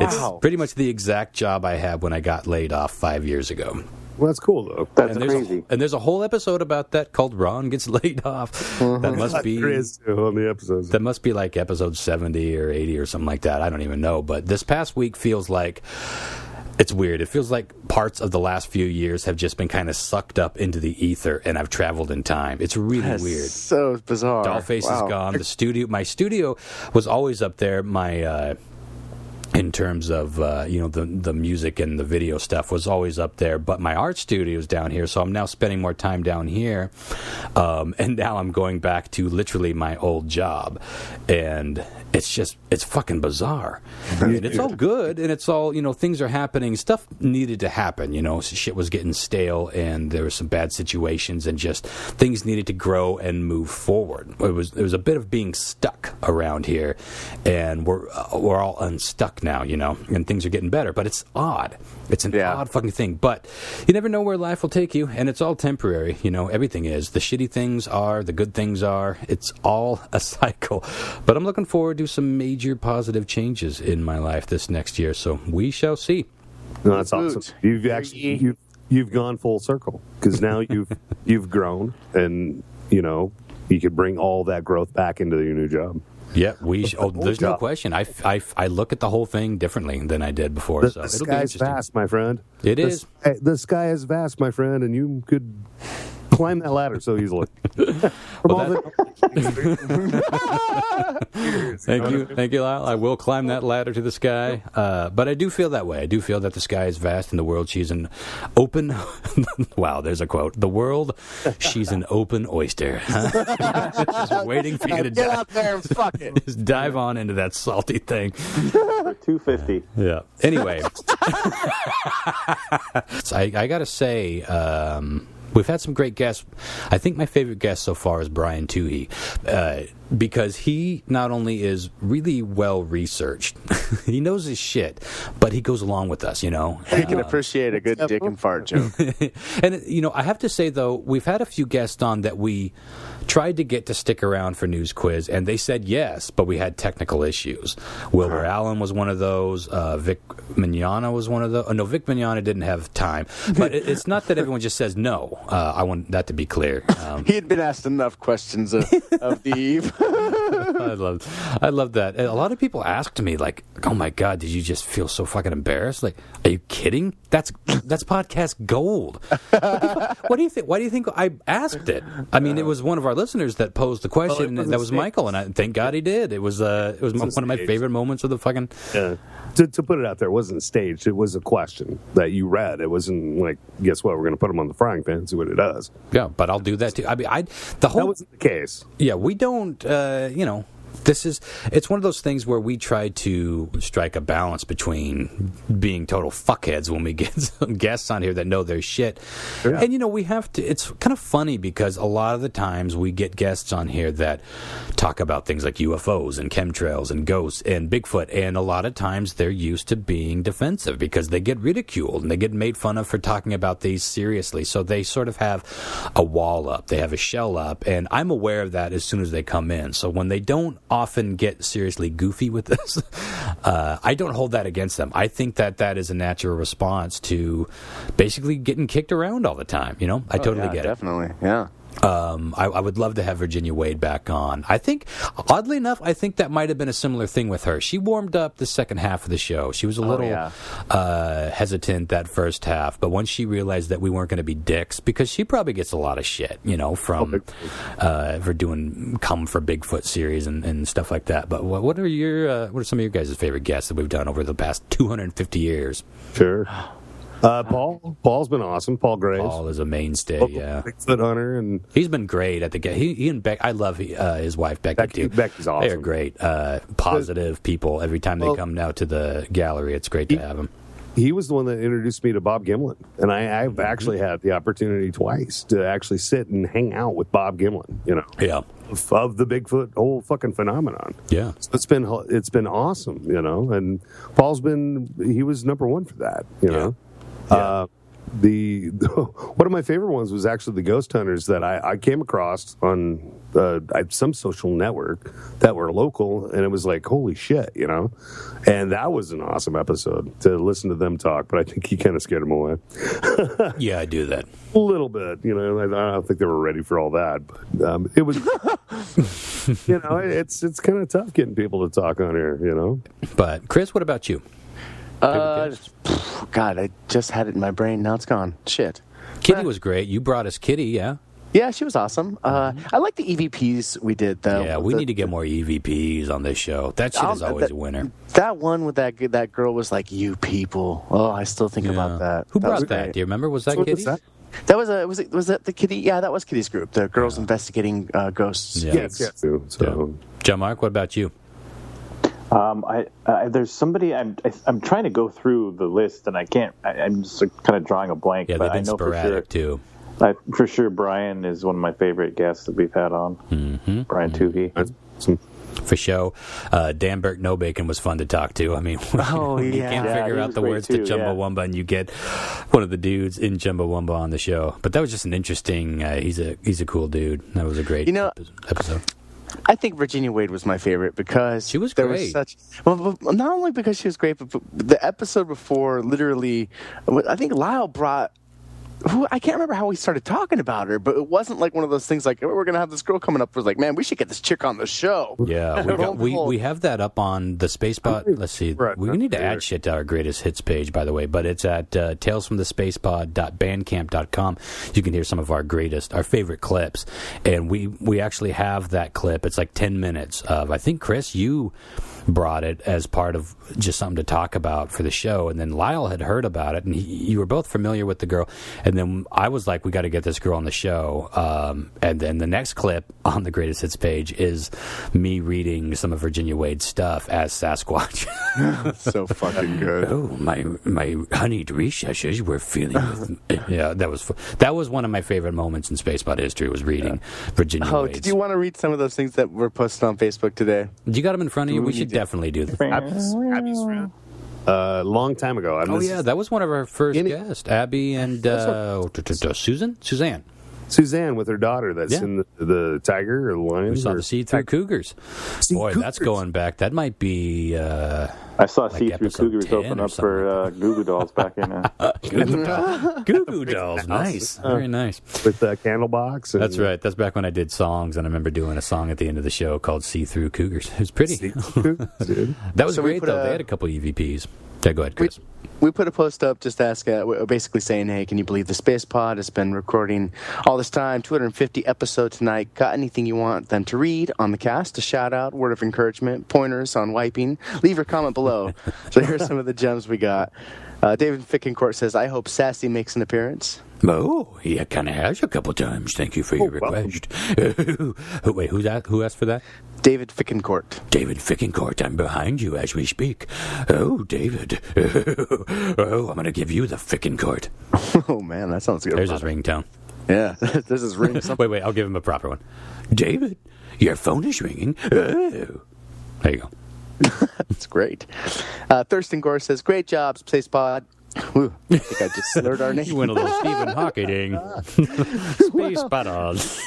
It's pretty much the exact job I had when I got laid off 5 years ago. Well, that's cool, though. That's crazy. And there's a whole episode about that called Ron Gets Laid Off. That must be... There is, too, on the episodes. That must be like episode 70 or 80 or something like that. I don't even know. But this past week feels like... It's weird. It feels like parts of the last few years have just been kind of sucked up into the ether, and I've traveled in time. It's really weird. So bizarre. Dollface is gone. My studio was always up there. In terms of the music and the video stuff was always up there, but my art studio is down here, so I'm now spending more time down here, and now I'm going back to literally my old job, and it's fucking bizarre. And it's all good, and it's all, things are happening. Stuff needed to happen, shit was getting stale, and there were some bad situations, and just things needed to grow and move forward. It was a bit of being stuck around here, and we're all unstuck now, and things are getting better. But it's odd. It's an odd fucking thing. But you never know where life will take you, and it's all temporary. Everything is. The shitty things are, the good things are. It's all a cycle. But I'm looking forward to some major positive changes in my life this next year, so we shall see. No, that's awesome. You've gone full circle, because now you've grown, and you could bring all that growth back into your new job. Yeah, there's no question. I look at the whole thing differently than I did before. The sky's vast, my friend. It is. The sky is vast, my friend, and you could climb that ladder so easily. Thank you, Lyle. I will climb that ladder to the sky. But I do feel that way. I do feel that the sky is vast and the world, she's an open... Wow, there's a quote. The world, she's an open oyster. Just waiting for you to get out there and fuck it. Just dive on into that salty thing. $2.50. Yeah. Anyway. I got to say... we've had some great guests. I think my favorite guest so far is Brian Toohey, because he not only is really well researched, he knows his shit, but he goes along with us, He can appreciate a good dick and fart joke. And, I have to say, though, we've had a few guests on that we tried to get to stick around for News Quiz, and they said yes, but we had technical issues. Wilbur Allen was one of those. Vic Mignogna was one of those. No, Vic Mignogna didn't have time. But it's not that everyone just says no. I want that to be clear. He had been asked enough questions of the eve. I love that. And a lot of people asked me, like, "Oh my God, did you just feel so fucking embarrassed? Like, are you kidding? That's podcast gold." What do you think? Why do you think I asked it? I mean, it was one of our listeners that posed the question. That was Michael, and I thank God he did. It was one of my favorite moments of the fucking. Yeah. To put it out there, it wasn't staged. It was a question that you read. It wasn't like, guess what? We're going to put them on the frying pan and see what it does. Yeah, but I'll do that too. I mean, that wasn't the case. Yeah, we don't. It's one of those things where we try to strike a balance between being total fuckheads when we get some guests on here that know their shit. Yeah. And, we have to, it's kind of funny because a lot of the times we get guests on here that talk about things like UFOs and chemtrails and ghosts and Bigfoot. And a lot of times they're used to being defensive because they get ridiculed and they get made fun of for talking about these seriously. So they sort of have a wall up. They have a shell up. And I'm aware of that as soon as they come in. So when they don't often get seriously goofy with this, I don't hold that against them. I think that is a natural response to basically getting kicked around all the time. I totally get it. Definitely, yeah. I would love to have Virginia Wade back on. I think, oddly enough, that might have been a similar thing with her. She warmed up the second half of the show. She was a little hesitant that first half, but once she realized that we weren't going to be dicks, because she probably gets a lot of shit, from for doing Come for Bigfoot series and stuff like that. But what are some of your guys' favorite guests that we've done over the past 250 years? Sure. Paul's been awesome. Paul Graves. Paul is a mainstay, Bigfoot hunter, and he's been great at the game. He and Beck. I love his wife Becky too. Becky's awesome. They are great, positive people. Every time they come now to the gallery, it's great to have them. He was the one that introduced me to Bob Gimlin, and I've actually had the opportunity twice to actually sit and hang out with Bob Gimlin. Of the Bigfoot whole fucking phenomenon. Yeah, so it's been awesome. And he was number one for that. Yeah. One of my favorite ones was actually the ghost hunters that I came across on some social network that were local, and it was like, holy shit, and that was an awesome episode to listen to them talk, but I think he kind of scared them away. Yeah, I do that a little bit. I don't think they were ready for all that, but it was it's kind of tough getting people to talk on here. But Chris, what about you? God, I just had it in my brain. Now it's gone. Shit. Kitty was great. You brought us Kitty, yeah? Yeah, she was awesome. I like the EVPs we did, though. Yeah, we need to get more EVPs on this show. That shit is always a winner. That one with that girl was like, you people. Oh, I still think about that. Who brought that? Do you remember? Was that Kitty? Was that the Kitty? Yeah, that was Kitty's group. The girls investigating ghosts. Yeah. So. John Mark, what about you? There's somebody I'm trying to go through the list and I can't. I'm just kind of drawing a blank. Yeah, but they've been I know sporadic too. For sure, Brian is one of my favorite guests that we've had on. Mm-hmm. Brian Toohey. For show. Dan Burke No Bacon was fun to talk to. I mean, you can't figure out the words to Chumbawamba, and you get one of the dudes in Chumbawamba on the show. But that was just an interesting. He's a cool dude. That was a great episode. I think Virginia Wade was my favorite because she was there great. Well, not only because she was great, but the episode before, literally, I think Lyle brought. I can't remember how we started talking about her, but it wasn't like one of those things like, oh, we're going to have this girl coming up. It was like, man, we should get this chick on the show. Yeah, we have that up on the Spacepod. Let's see. Right, we need to add shit to our greatest hits page, by the way, but it's at talesfromthespacepod.bandcamp.com. You can hear some of our favorite clips, and we actually have that clip. It's like 10 minutes of, I think, Chris, you brought it as part of just something to talk about for the show, and then Lyle had heard about it, and you were both familiar with the girl, and then I was like, we got to get this girl on the show, and then the next clip on the greatest hits page is me reading some of Virginia Wade's stuff as Sasquatch. So fucking good. Oh, my honeyed recesses were feeling yeah, that was one of my favorite moments in Spacepod history, was reading Virginia Wade's. Did you want to read some of those things that were posted on Facebook today? You got them in front of you? We should definitely do that. Abby's friend. Long time ago. That was one of our first guests, Abby and Suzanne. Suzanne with her daughter that's in the tiger or the lion. We saw the See-Through Cougars. Boy, that's going back. That might be... I saw See-Through Cougars open up for Goo Goo Dolls back in... Goo Goo Dolls, nice. Very nice. With the Candlebox. That's right. That's back when I did songs, and I remember doing a song at the end of the show called See-Through Cougars. It was pretty. That was great, though. They had a couple EVPs. Yeah, go ahead, Chris. We put a post up just to ask, basically saying, hey, can you believe the Spacepod has been recording all this time, 250 episodes tonight. Got anything you want them to read on the cast, a shout out, word of encouragement, pointers on wiping? Leave your comment below. So here's some of the gems we got. David Fickencourt says, I hope Sassy makes an appearance. Oh, he kind of has a couple times. Thank you for your request. Wait, who asked for that? David Fickencourt. David Fickencourt, I'm behind you as we speak. Oh, David. Oh, I'm going to give you the Fickencourt. Oh, man, that sounds good. There's his ringtone. Yeah, this is ring something. Wait, I'll give him a proper one. David, your phone is ringing. Oh. There you go. That's great. Thurston Gore says, great job, Spacepod. Ooh, I think I just slurred our name. You went a little Stephen Hawking. Spacepod.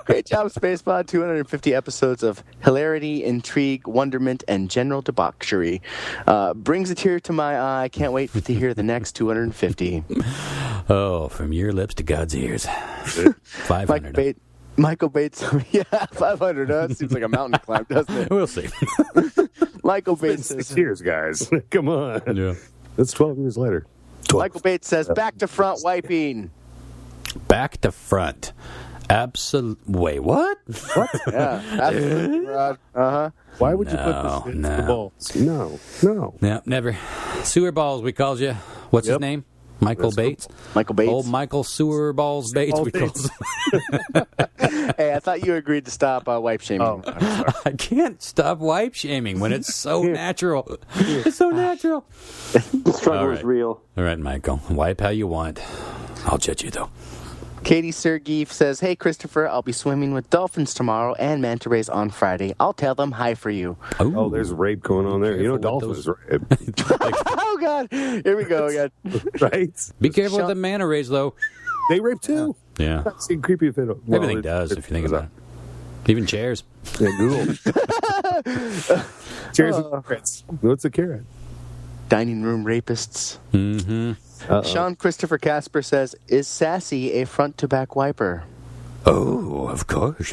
Great job, Spacepod. 250 episodes of hilarity, intrigue, wonderment, and general debauchery. Brings a tear to my eye. Can't wait to hear the next 250. Oh, from your lips to God's ears. 500. Michael Bates. Yeah, 500. That seems like a mountain climb, doesn't it? We'll see. Michael Bates says, 6 years, guys. Come on. Yeah. That's 12 years later. 12. Michael Bates says, back to front wiping. Back to front. Wait, what? What? Yeah, absolutely, Rod. Uh-huh. Why would you put this in the balls? No. Yeah, never. Sewer Balls, we called you. What's his name? Michael Bates? Michael Bates. Old Michael Sewer Balls Bates, we called him. Hey, I thought you agreed to stop wipe shaming. Oh, I can't stop wipe shaming when it's so natural. It's so natural. The struggle is real. All right, Michael. Wipe how you want. I'll judge you, though. Katie Sergeev says, hey, Christopher, I'll be swimming with dolphins tomorrow and manta rays on Friday. I'll tell them hi for you. Oh, there's rape going on there. You know, dolphins rape. Oh, God. Here we go again. Right? Be careful with the manta rays, though. They rape, too. Yeah. That's creepy if they don't. Everything does, if you think about it. Even chairs. Yeah, Google. Chairs and carrots. What's a carrot? Dining room rapists. Mm-hmm. Sean Christopher Casper says, is Sassy a front-to-back wiper? Oh, of course.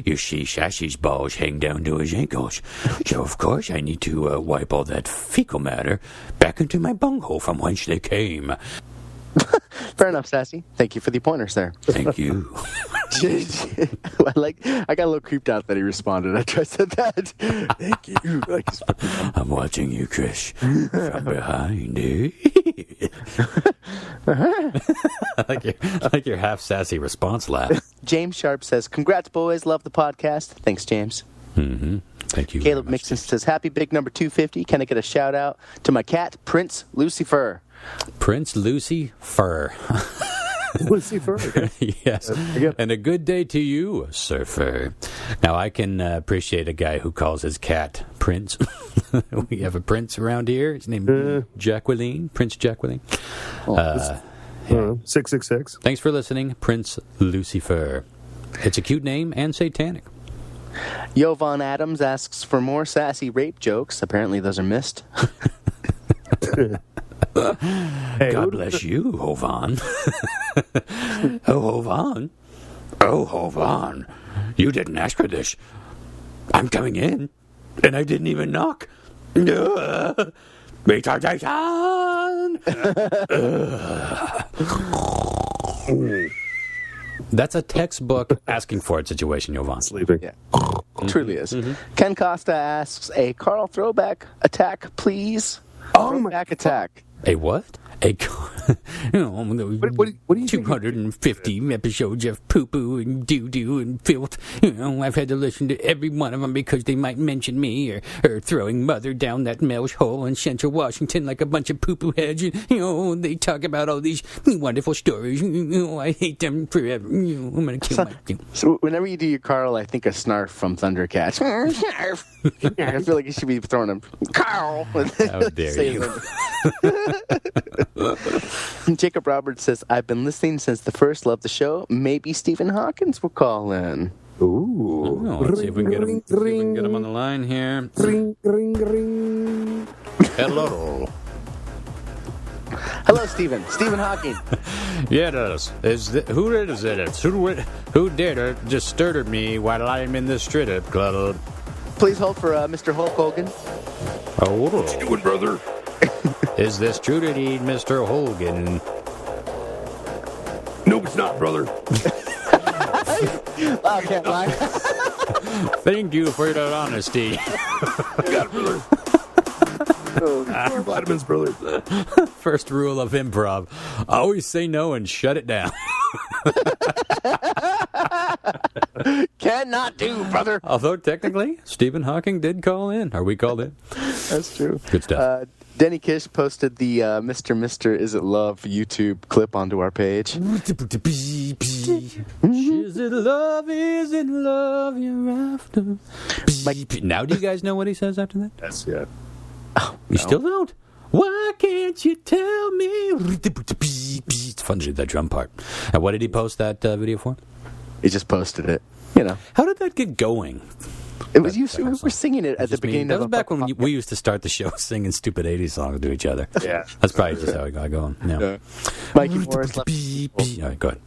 You see, Sassy's balls hang down to his ankles. So, of course, I need to wipe all that fecal matter back into my bunghole from whence they came. Fair enough, Sassy. Thank you for the pointers there. Thank you. I got a little creeped out that he responded after I said that. Thank you. I'm watching you, Chris, from behind. I like your half sassy response laugh. James Sharp says, congrats, boys. Love the podcast. Thanks, James. Mm-hmm. Thank you. Caleb very much, Mixon Steve. says, happy big number 250. Can I get a shout out to my cat, Prince Lucifer? Prince Lucy Fur. Lucifer. Yes. And a good day to you, Surfer. Now, I can appreciate a guy who calls his cat Prince. We have a prince around here. His name Jacqueline. Prince Jacqueline. 666. Thanks for listening, Prince Lucifer. It's a cute name and satanic. Jovan Adams asks for more sassy rape jokes. Apparently those are missed. Hey, God bless you, Hovan. Oh, Hovan. Oh, Hovan. You didn't ask for this. I'm coming in, and I didn't even knock. Retardation! That's a textbook asking for it situation, Jovan. sleeping. Yeah, truly is. Ken Costa asks, a Carl throwback attack, please. Oh, my Throwback attack. A what? A What do you think? 250 episodes of poo-poo and doo-doo and filth. I've had to listen to every one of them because they might mention me or throwing mother down that Mel's hole in Central Washington like a bunch of poo-poo heads. And, they talk about all these wonderful stories. I hate them forever. I'm going to kill my... So whenever you do your Carl, I think of Snarf from Thundercats. I feel like you should be throwing him, Carl. How dare you. Jacob Roberts says, I've been listening since the first. Love the show. Maybe Stephen Hawkins will call in. Ooh. Let's see if we can get him on the line here. Ring, ring, ring. Hello. Hello, Stephen. Stephen Hawking. Yeah, it is. Who is it? Who did disturb me while I'm in the strip club? Please hold for Mr. Hulk Hogan. Oh, What you doing, brother? is this true to need, Mr. Hogan? No, it's not, brother. I can't lie. Thank you for your honesty. Got it, brother. Your vitamins, brother. First rule of improv: always say no and shut it down. Cannot do, brother. Although technically, Stephen Hawking did call in, or we called in. That's true. Good stuff. Denny Kish posted the Mr. Is It Love YouTube clip onto our page. Is it love? Is it love you're after? Now, do you guys know what he says after that? Yes, yeah. You still don't? Why can't you tell me? It's fun to do that drum part. And what did he post that video for? He just posted it. How did that get going? It was we were singing it at the beginning. That was back when we used to start the show singing stupid 80s songs to each other. Yeah. That's probably just how it got going. Yeah. Mikey Morris left. All right, go ahead.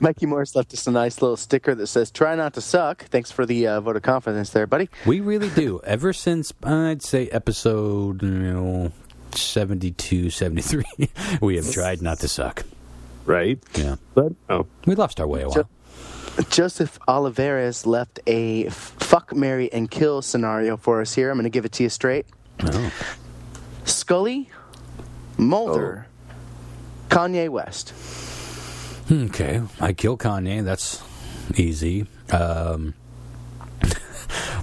Mikey Morris left us a nice little sticker that says, try not to suck. Thanks for the vote of confidence there, buddy. We really do. Ever since, I'd say, episode 72, 73, we have tried not to suck. Right? Yeah. But, We lost our way a while. Joseph Olivares left a fuck, marry, and kill scenario for us here. I'm going to give it to you straight. Oh. Scully, Mulder, Kanye West. Okay. I kill Kanye. That's easy.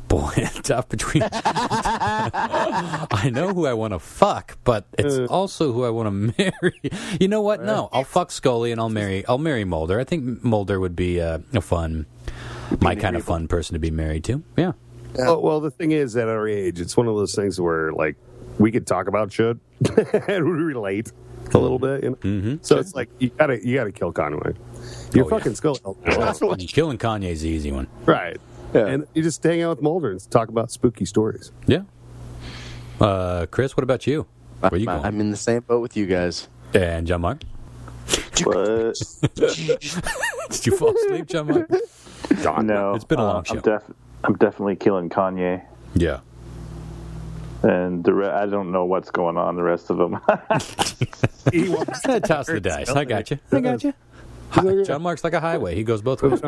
Boy, tough between. I know who I want to fuck, but it's also who I want to marry. You know what? No, I'll fuck Scully and I'll marry Mulder. I think Mulder would be my kind of fun person to be married to. Yeah. well, the thing is, at our age, it's one of those things where, like, we could talk about shit and we relate a little bit. Mm-hmm. So it's like you gotta kill Conway. You're fucking Scully. Killing Kanye's the easy one. Right. Yeah. And you just hang out with Mulder and talk about spooky stories. Yeah. Chris, what about you? Where are you going? I'm in the same boat with you guys. And John Mark? But Did you fall asleep, John Mark? no, It's been a long show. I'm definitely killing Kanye. Yeah. And I don't know what's going on the rest of them. Toss the dice. I got you. John Mark's like a highway. He goes both ways.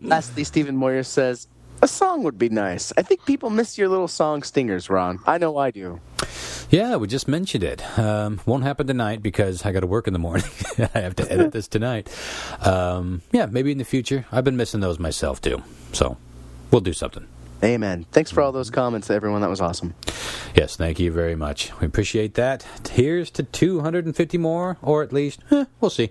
Lastly, Stephen Moyer says, a song would be nice. I think people miss your little song stingers, Ron. I know I do. Yeah, we just mentioned it. Won't happen tonight because I got to work in the morning. I have to edit this tonight. Yeah, maybe in the future. I've been missing those myself, too. So, We'll do something. Amen. Thanks for all those comments, everyone. That was awesome. Yes, thank you very much. We appreciate that. Here's to 250 more, or at least, we'll see.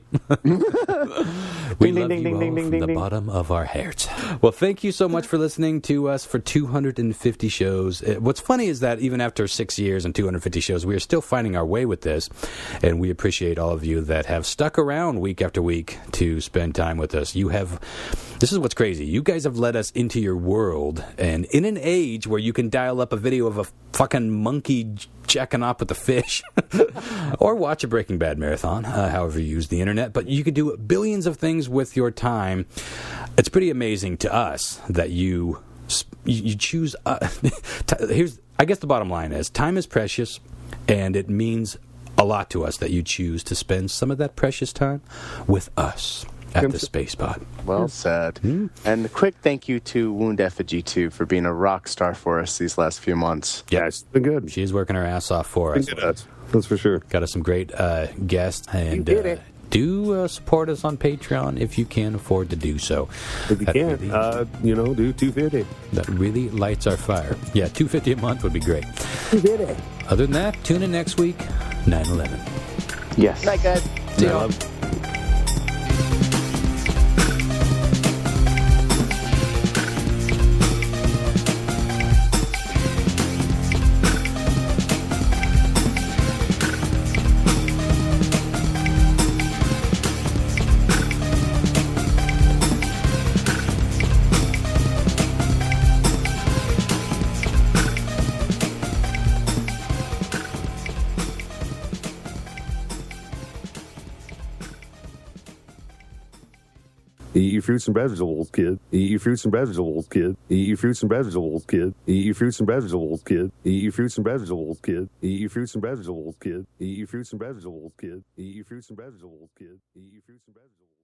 We love you all from the bottom of our hearts. Well, thank you so much for listening to us for 250 shows. What's funny is that even after 6 years and 250 shows, we are still finding our way with this, and we appreciate all of you that have stuck around week after week to spend time with us. This is what's crazy. You guys have let us into your world, and in an age where you can dial up a video of a fucking monkey jacking off with the fish or watch a Breaking Bad marathon, however you use the internet, but you can do billions of things with your time. It's pretty amazing to us that you choose. I guess the bottom line is time is precious, and it means a lot to us that you choose to spend some of that precious time with us at the Spacepod. Well said. And a quick thank you to Wound Effigy, too, for being a rock star for us these last few months. Yeah, it's been good. She's working her ass off for us. That's for sure. Got us some great guests. And do support us on Patreon if you can afford to do so. If you can, do $250. That really lights our fire. Yeah, $250 a month would be great. $250. Other than that, tune in next week, 9/11. Yes. Night, guys. See y'all. Eat your fruits and vegetables, kid. Eat your fruits and vegetables, kid. Eat your fruits and vegetables, kid. Eat your fruits and vegetables, kid. Eat your fruits and vegetables, kid. Eat your fruits and vegetables, kid. Eat your fruits and vegetables, kid. Eat your fruits and vegetables, kid. Eat your fruits and vegetables.